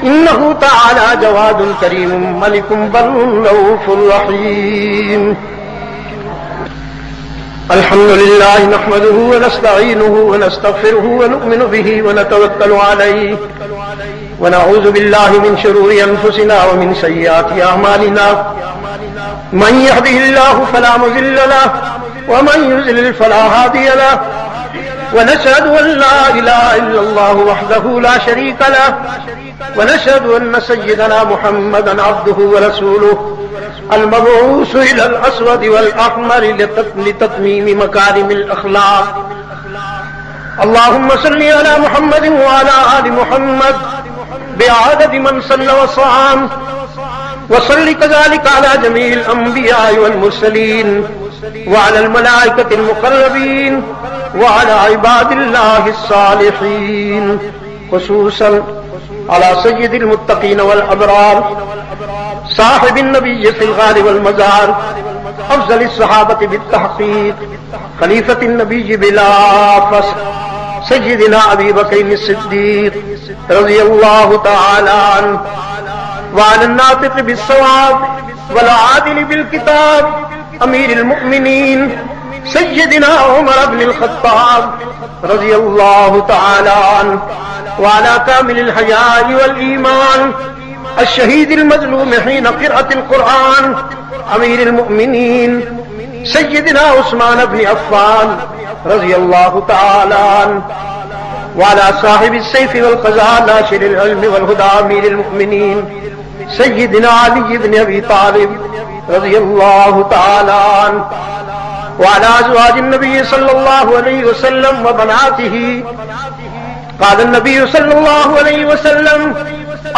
إنه تعالى جواد كريم ملك بر رؤوف رحيم۔ الحمد لله نحمده ونستعينه ونستغفره ونؤمن به ونتوكل عليه، ونعوذ بالله من شرور أنفسنا ومن سيئات أعمالنا، من يهده الله فلا مضل له ومن يضلل فلا هادي له، ونشهد أن لا إله إلا الله وحده لا شريك له، ونشهد أن سيدنا محمدا عبده ورسوله المبعوث إلى الأسود والأحمر لتتميم مكارم الأخلاق۔ اللهم صل على محمد وعلى آل محمد بعدد من صلى وصام، وصل كذلك على جميع الأنبياء والمرسلين وعلى الملائكة المقربين وعلى عباد الله الصالحين، خصوصا على سيد المتقين والأبرار صاحب النبي في الغار والمزار، أفضل الصحابة بالتحقيق، خليفة النبي بلا فصل، سيدنا أبي بكر الصديق رضي الله تعالى عنه، وعلى الناطق بالصواب والعادل بالكتاب أمير المؤمنين سيدنا عمر بن الخطاب رضي الله تعالى عنه، وعلى كامل الحياء والإيمان الشهيد المظلوم حين قراءة القرآن أمير المؤمنين سيدنا عثمان بن عفان رضي الله تعالى عنه، وعلى صاحب السيف والقضاء ناشر العلم والهدى أمير المؤمنين سيدنا علي بن أبي طالب رضي الله تعالى عنه، وعلى أزواج النبي صلى الله عليه وسلم وبناته. قال النبي صلى الله عليه وسلم: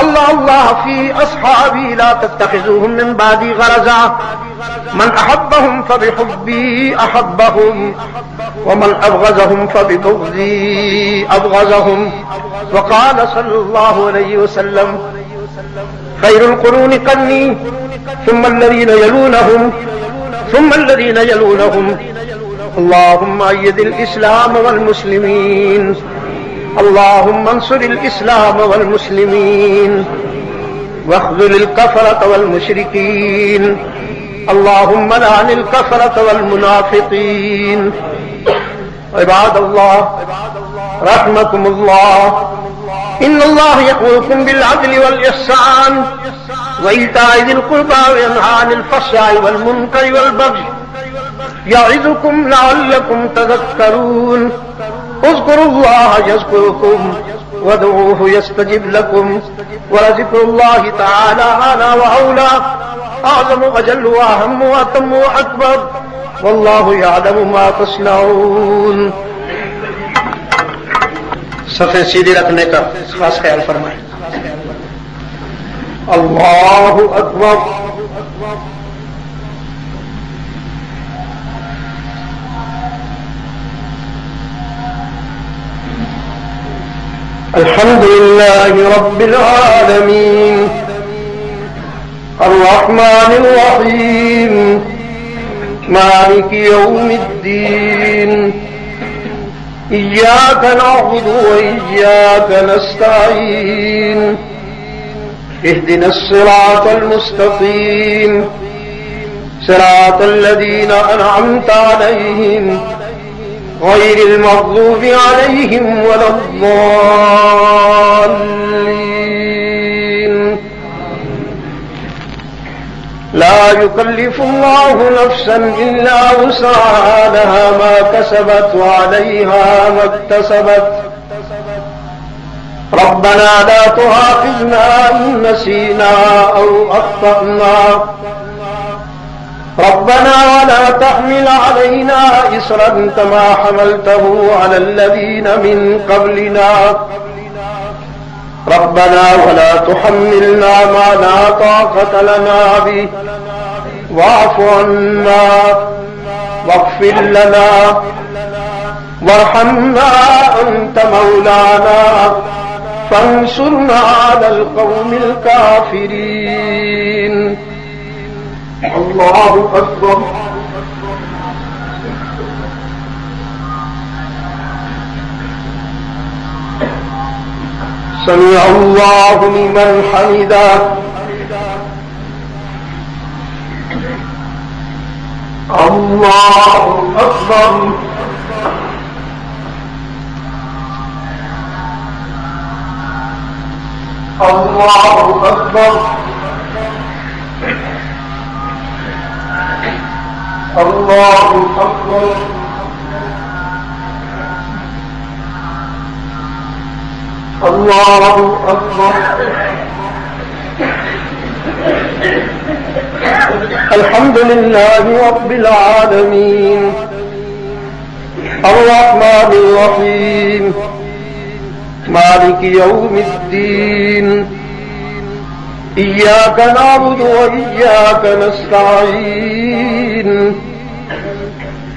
الله الله في أصحابي لا تتخذوهم من بعدي غرضا، من أحبهم فبحبي أحبهم، ومن أبغضهم فببغضي أبغضهم. وقال صلى الله عليه وسلم: خير القرون قرني ثم الذين يلونهم ثم الذين يلونهم. اللهم أيد الإسلام والمسلمين، اللهم انصر الإسلام والمسلمين، واخذل الكفرة والمشركين. اللهم لعن الكفرة والمنافقين. عباد الله رحمكم الله، إن الله يأمركم بالعدل والإحسان وإيتاء ذي القربى وينهى عن الفحشاء والمنكر والبغي يعظكم لعلكم تذكرون. اذكروا الله يذكركم وادعوه يستجب لكم، ولذكر الله تعالى أعلى وأولى، أعظم وأجل وأهم وأتم وأكبر، والله يعلم ما تصنعون. صفیں سیدھی رکھنے کا خاص خیال فرمائیں. اللہ اکبر. الحمد لله رب العالمين الرحمن الرحيم مالك يوم الدين إياك نعبد وإياك نستعين اهدنا الصراط المستقيم صراط الذين أنعمت عليهم غير المغضوب عليهم ولا الضالين. لا يكلف الله نفسا إلا وسعها، لها ما كسبت وعليها ما اكتسبت. ربنا لا تؤاخذنا إن نسينا أو أخطأنا، ربنا ولا تحمل علينا إصرا كما حملته على الذين من قبلنا، ربنا ولا تحملنا ما لا طاقة لنا به، واعف عنا واغفر لنا وارحمنا أنت مولانا فانصرنا على القوم الكافرين. الله أكبر. سمع الله لمن حمده. الله أكبر. الله أكبر. الله أكبر. الله أكبر. الحمد لله رب العالمين الرحمن الرحيم مالك يوم الدين إياك نعبد وإياك نستعين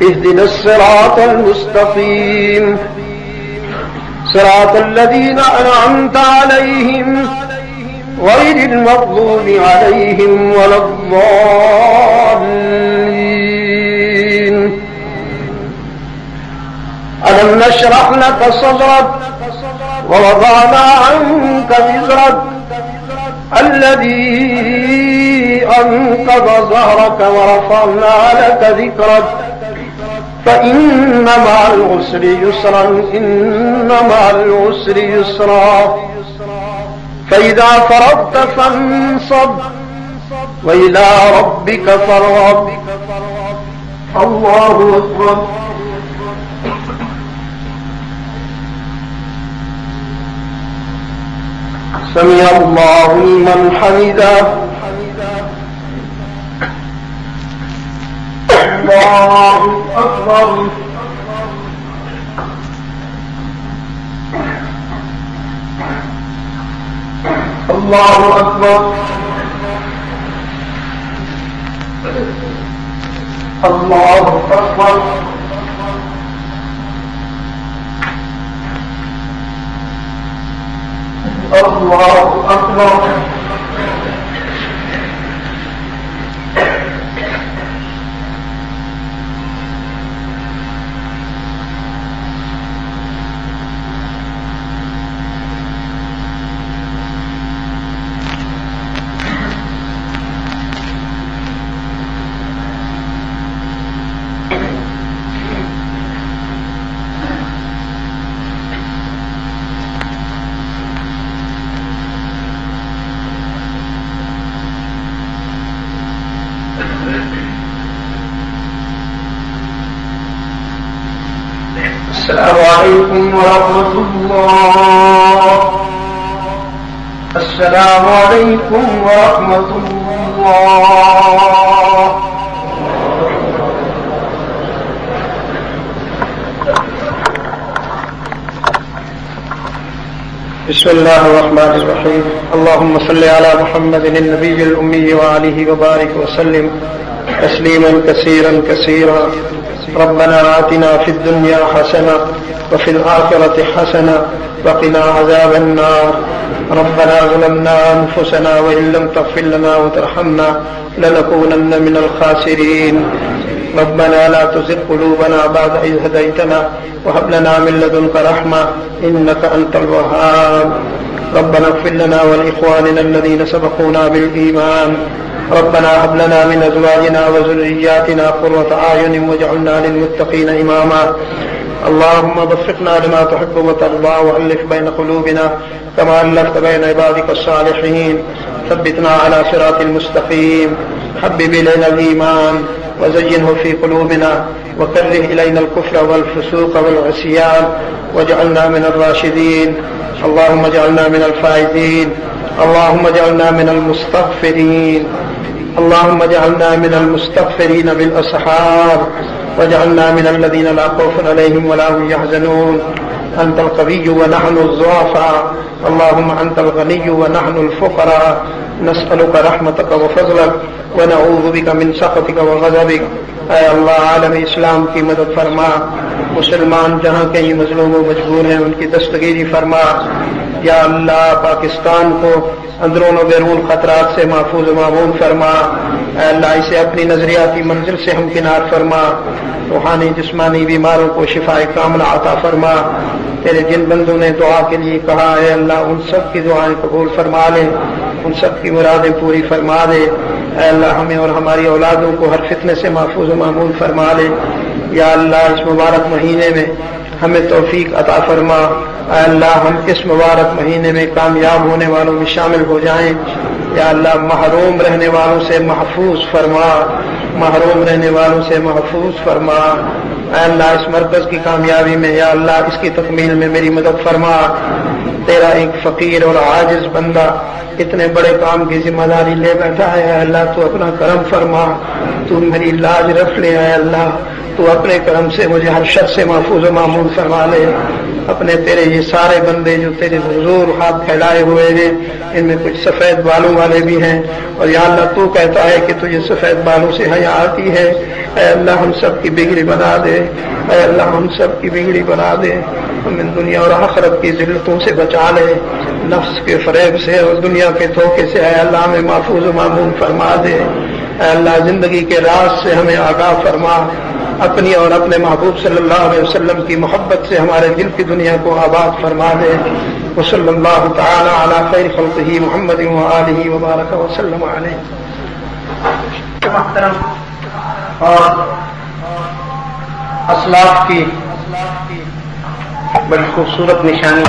اهدنا الصراط المستقيم صراط الذين أنعمت عليهم غير المغضوب عليهم ولا الضالين. ألم نشرح لك صدرك ووضعنا عنك وزرك الذي أنقض ظهرك ورفعنا لك ذكرك فإن مع العسر يسرا إن مع العسر يسرا فإذا فرغت فانصب وإلى ربك فارغب. الله أكبر. سمع الله لمن حمده الله أكبر الله أكبر الله أكبر الله أكبر السلام عليكم ورحمة الله. السلام عليكم ورحمة الله. بسم الله الرحمن الرحيم. اللهم صل على محمد النبي الأمي وآله وبارك وسلم تسليما كثيرا كثيرا. ربنا آتنا في الدنيا حسنة وفي الآخرة حسنة وقنا عذاب النار. ربنا ظلمنا أنفسنا وإن لم تغفر لنا وترحمنا لنكونن من الخاسرين. ربنا لا تزغ قلوبنا بعد إذ هديتنا وهب لنا من لدنك رحمة إنك أنت الوهاب. ربنا اغفر لنا ولإخواننا الذين سبقونا بالإيمان. ربنا هب لنا من أزواجنا وذرياتنا قرة أعين واجعلنا للمتقين إماما. اللهم وفقنا لما تحب وترضى وألف بين قلوبنا كما ألفت بين عبادك الصالحين. ثبتنا على صراط المستقيم. حبب إلينا الإيمان وزينه في قلوبنا وكره إلينا الكفر والفسوق والعصيان واجعلنا من الراشدين. اللهم اجعلنا من الفائزين. اللهم اجعلنا من المستغفرين. اللهم اجعلنا من المستغفرين بالأسحار واجعلنا من الذين لا خوف عليهم ولا هم يحزنون. أنت القوي ونحن الضعفاء. اللهم أنت الغني ونحن الفقراء. نسألك رحمتك وفضلك ونعوذ بك من سخطك وغضبك. اے اللہ عالم اسلام کی مدد فرما. مسلمان جہاں کہیں مظلوم و مجبور ہیں ان کی دستگیری فرما. یا اللہ پاکستان کو اندرون و بیرون خطرات سے محفوظ و معمون فرما. اے اللہ اسے اپنی نظریاتی منزل سے ہمکنار فرما. روحانی جسمانی بیماروں کو شفاء کاملہ عطا فرما. تیرے جن بندوں نے دعا کے لیے کہا ہے اللہ ان سب کی دعائیں قبول فرما لے. ان سب کی مرادیں پوری فرما دے. اے اللہ ہمیں اور ہماری اولادوں کو ہر فتنے سے محفوظ و معمون فرما لے. یا اللہ اس مبارک مہینے میں ہمیں توفیق عطا فرما. اے اللہ ہم اس مبارک مہینے میں کامیاب ہونے والوں میں شامل ہو جائیں. یا اللہ محروم رہنے والوں سے محفوظ فرما. محروم رہنے والوں سے محفوظ فرما. اے اللہ اس مرکز کی کامیابی میں یا اللہ اس کی تکمیل میں میری مدد فرما. تیرا ایک فقیر اور عاجز بندہ اتنے بڑے کام کی ذمہ داری لے بیٹھا ہے. اے اللہ تو اپنا کرم فرما. تو میری لاج رکھ لے. اے اللہ تو اپنے کرم سے مجھے ہر شر سے محفوظ و معمول فرما لے. اپنے تیرے یہ سارے بندے جو تیرے حضور ہاتھ پھیلائے ہوئے ہیں ان میں کچھ سفید بالوں والے بھی ہیں اور یا اللہ تو کہتا ہے کہ تجھے سفید بالوں سے حیا آتی ہے. اے اللہ ہم سب کی بگڑی بنا دے. اے اللہ ہم سب کی بگڑی بنا دے. ہمیں دنیا اور آخرت کی ذلتوں سے بچا لے. نفس کے فریب سے اور دنیا کے دھوکے سے اے اللہ ہمیں محفوظ و معمون فرما دے. اے اللہ زندگی کے راز سے ہمیں آگاہ فرما. اپنی اور اپنے محبوب صلی اللہ علیہ وسلم کی محبت سے ہمارے دل کی دنیا کو آباد فرما دے. وصلی اللہ تعالی علی خیر خلقہ محمد وآلہ وبارک وسلم علیہ. محترم اور اسلاف کی بڑی خوبصورت نشانی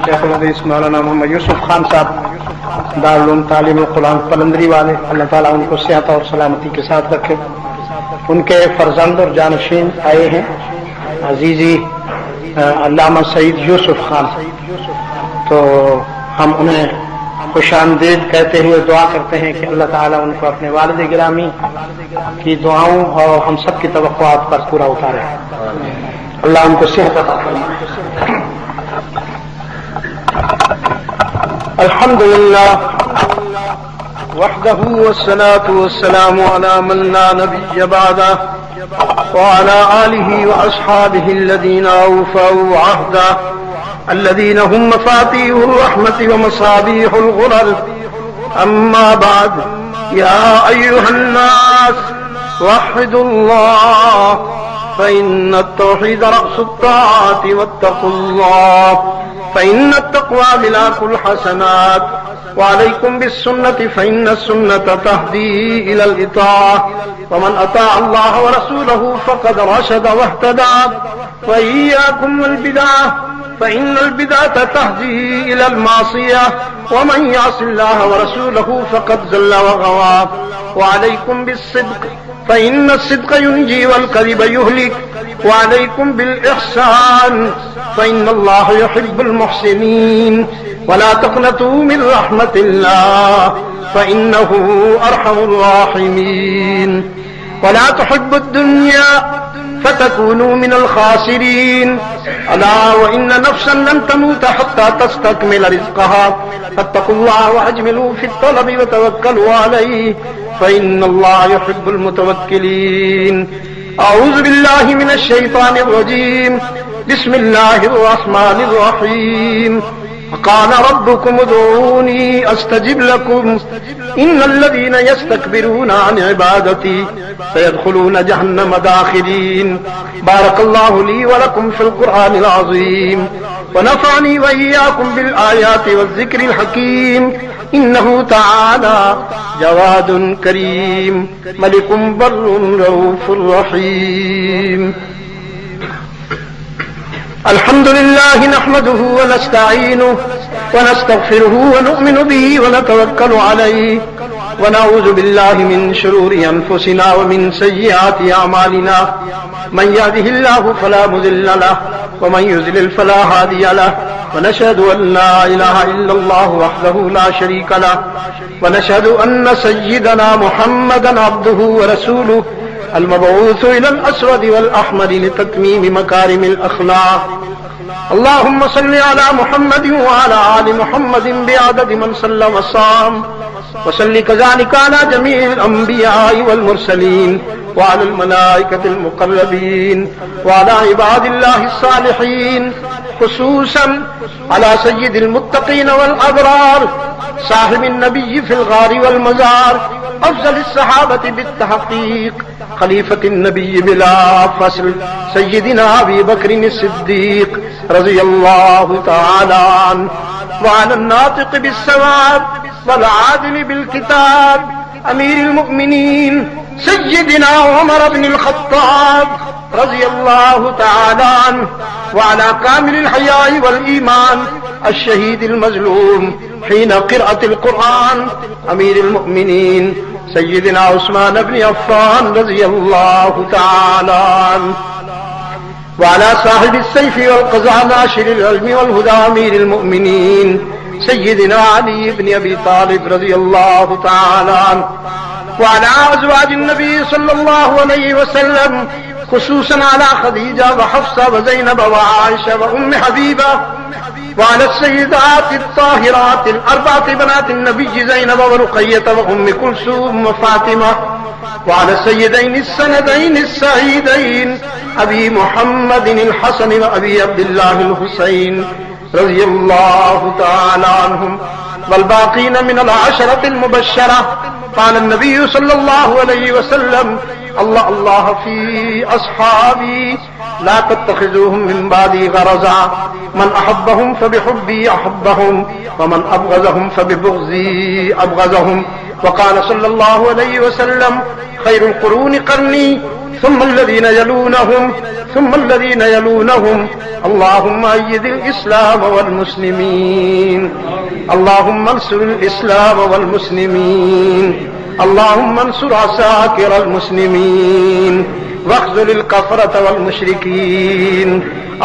شیخ الحدیث مولانا محمد یوسف خان صاحب دارالعلوم تعلیم القرآن پلندری والے، اللہ تعالیٰ ان کو صحت اور سلامتی کے ساتھ رکھے. ان کے فرزند اور جانشین آئے ہیں عزیزی علامہ سعید یوسف خان، تو ہم انہیں خوش آمدید کہتے ہوئے دعا کرتے ہیں کہ اللہ تعالیٰ ان کو اپنے والد گرامی کی دعاؤں اور ہم سب کی توقعات پر پورا اتارے. اللہ ان کو صحت عطا فرمائے. الحمد للہ وحده والصلاة والسلام على من لا نبي بعده وعلى آله وأصحابه الذين أوفوا عهده الذين هم مفاتيح الرحمة ومصابيح الغرر. أما بعد يا أيها الناس وحدوا الله فإن التوحيد رأس الطاعات واتقوا الله فإن التقوى ملاك الحسنات وعليكم بالسنة فإن السنة تهدي إلى الإطاعة ومن أطاع الله ورسوله فقد رشد واهتدى وإياكم والبدعة فإن البدعة تهدي إلى المعصية ومن يعص الله ورسوله فقد زل وغوى وعليكم بالصدق فإن الصدق ينجي والكذب يهلك وعليكم بالإحسان فإن الله يحب المحسنين ولا تقنطوا من رحمة الله فإنه أرحم الراحمين ولا تحبوا الدنيا فتكونوا من الخاسرين ألا وإن نفسا لن تموت حتى تستكمل رزقها فاتقوا الله وأجملوا في الطلب وتوكلوا عليه فإن الله يحب المتوكلين. أعوذ بالله من الشيطان الرجيم بسم الله الرحمن الرحيم. قال ربكم ادعوني أستجب لكم إن الذين يستكبرون عن عبادتي سيدخلون جهنم داخلين. بارك الله لي ولكم في القرآن العظيم ونفعني وإياكم بالآيات والذكر الحكيم إنه تعالى جواد كريم ملك بر رؤوف رحيم. الحمد لله نحمده ونستعينه ونستغفره ونؤمن به ونتوكل عليه ونعوذ بالله من شرور أنفسنا ومن سيئات أعمالنا من يهده الله فلا مضل له ومن يضلل فلا هادي له ونشهد أن لا إله إلا الله وحده لا شريك له ونشهد أن سيدنا محمدا عبده ورسوله المبعوث إلى الأسود والأحمر لتتميم مكارم الأخلاق. اللهم صل على محمد وعلى آل محمد بعدد من صلى وصام وصل كذلك على جميع الأنبياء والمرسلين وعلى الملائكة المقربين وعلى عباد الله الصالحين خصوصا على سيد المتقين والأبرار صاحب النبي في الغار والمزار أفضل الصحابة بالتحقيق خليفة النبي بلا فصل سيدنا أبي بكر الصديق رضي الله تعالى عنه وعلى الناطق بالسواد والعادل بالكتاب أمير المؤمنين سيدنا عمر بن الخطاب رضي الله تعالى عنه وعلى كامل الحياء والإيمان الشهيد المظلوم حين قراءة القرآن أمير المؤمنين سيدنا عثمان بن عفان رضي الله تعالى عنه وعلى صاحب السيف والقضاء ناشر العلم والهدى أمير المؤمنين سيدنا علي بن أبي طالب رضي الله تعالى عنه وعلى أزواج النبي صلى الله عليه وسلم خصوصا على خديجة وحفصة وزينب وعائشة وأم حبيبة وعلى السيدات الطاهرات الأربعة بنات النبي زينب ورقية وأم كلثوم وفاطمة وعلى السيدين السندين السعيدين أبي محمد الحسن وأبي عبد الله الحسين رضي الله تعالى عنهم والباقين من العشرة المبشرة. قال النبي صلى الله عليه وسلم الله الله في أصحابي لا تتخذوهم من بعدي غرضا من أحبهم فبحبي أحبهم ومن أبغضهم فببغضي أبغضهم. وقال صلى الله عليه وسلم خير القرون قرني ثم الذين يلونهم ثم الذين يلونهم. اللهم أيد الإسلام والمسلمين اللهم انصر الإسلام والمسلمين اللهم انصر عساكر المسلمين واخذل الكفرة والمشركين.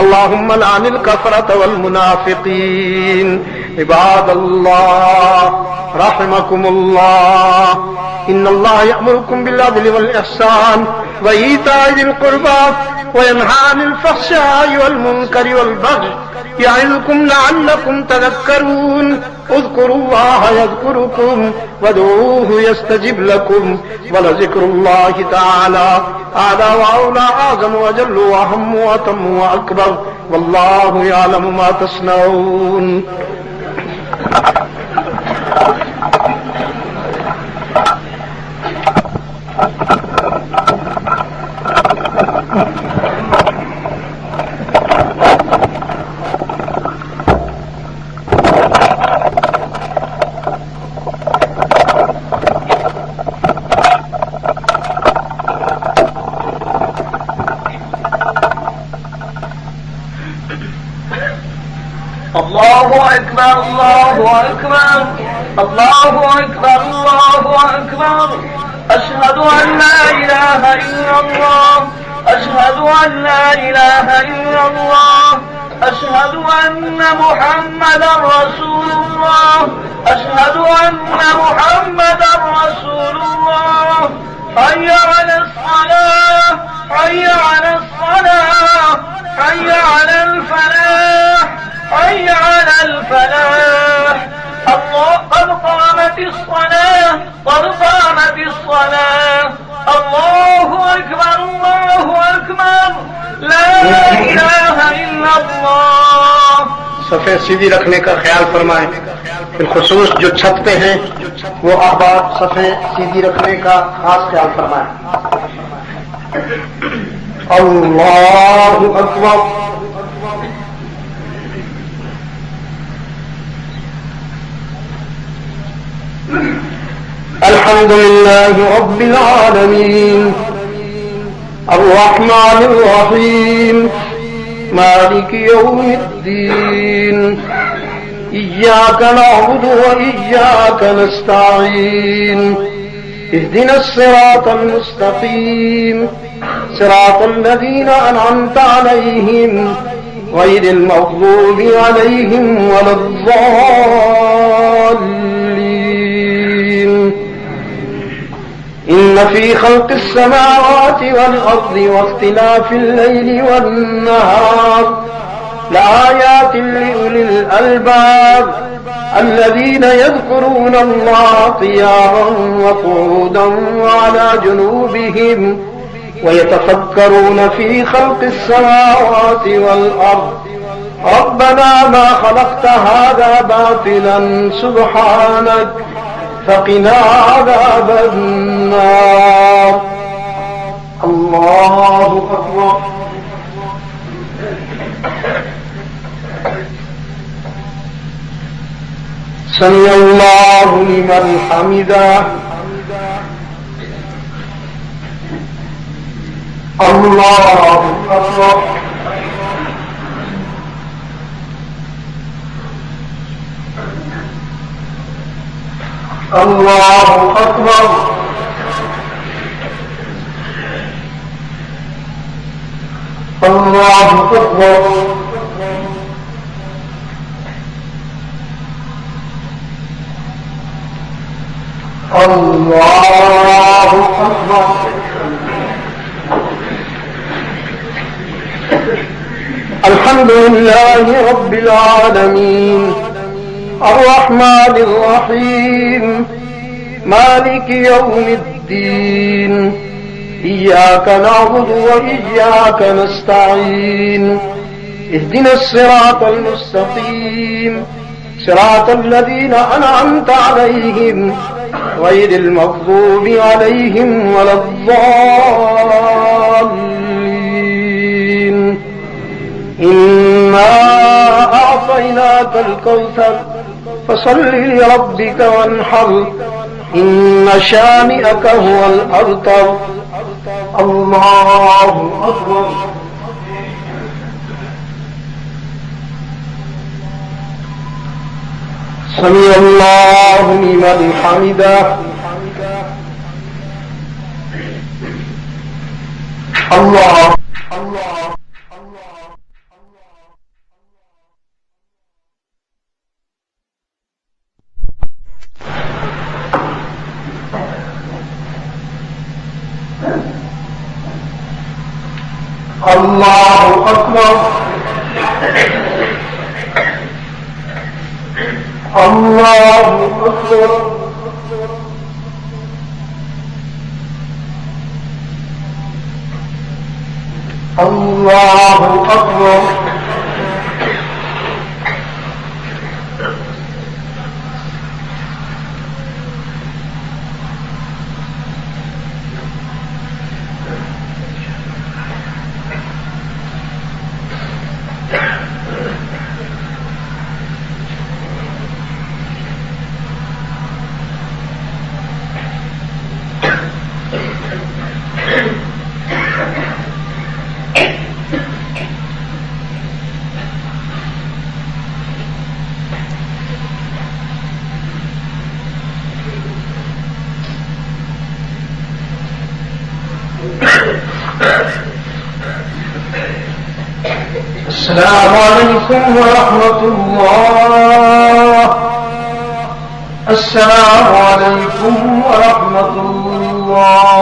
اللهم لعن الكفرة والمنافقين. عباد الله رحمكم الله، إن الله يأمركم بالعدل والإحسان وإيتاء ذي القربى وينهى عن الفحشاء والمنكر والبغي يعظكم لعلكم تذكرون. اذكروا الله يذكركم وادعوه يستجب لكم ولذكر الله تعالى أعلى وأولى أعظم وجل وأهم وأتم وأكبر والله يعلم ما تصنعون. الله أكبر الله أكبر الله أكبر الله أكبر. أشهد أن لا إله إلا الله أشهد أن لا إله إلا الله أشهد أن محمدا رسول الله أشهد أن محمدا رسول الله. حي على الصلاة حي على الصلاة حي على الفلاح حي على الفلاح. الله قد قامت الصلاة قد قامت الصلاة. الله أكبر الله أكبر لا إله إلا الله. صفیں سیدھی رکھنے کا خیال فرمائیں، بالخصوص جو چھت پہ ہیں وہ احباب صفیں سیدھی رکھنے کا خاص خیال فرمائیں. اللہ اکبر. الحمد لله رب العالمين الرحمن الرحيم مالك يوم الدين إياك نعبد وإياك نستعين اهدنا الصراط المستقيم صراط الذين أنعمت عليهم غير المغضوب عليهم ولا الضالين. إن في خلق السماوات والأرض واختلاف الليل والنهار لآيات لأولي الألباب الذين يذكرون الله قياما وقعودا وعلى جنوبهم ويتفكرون في خلق السماوات والأرض ربنا ما خلقت هذا باطلا سبحانك فقنا عذاب النار. الله أكبر. سمع الله لمن حمده. الله أكبر. الله أكبر. الله أكبر. الله أكبر. الحمد لله رب العالمين الرحمن الرحيم مالك يوم الدين إياك نعبد وإياك نستعين اهدنا الصراط المستقيم صراط الذين أنعمت عليهم غير المغضوب عليهم ولا الضالين. إنا أعطيناك الكوثر فصل لربك وانحر إن شانئك هو الأبتر. الله أكبر. سمع الله لمن حمده. اللہ اللہ اکبر اللہ اکبر اللہ اکبر السلام علیکم ورحمۃ اللہ السلام علیکم ورحمۃ اللہ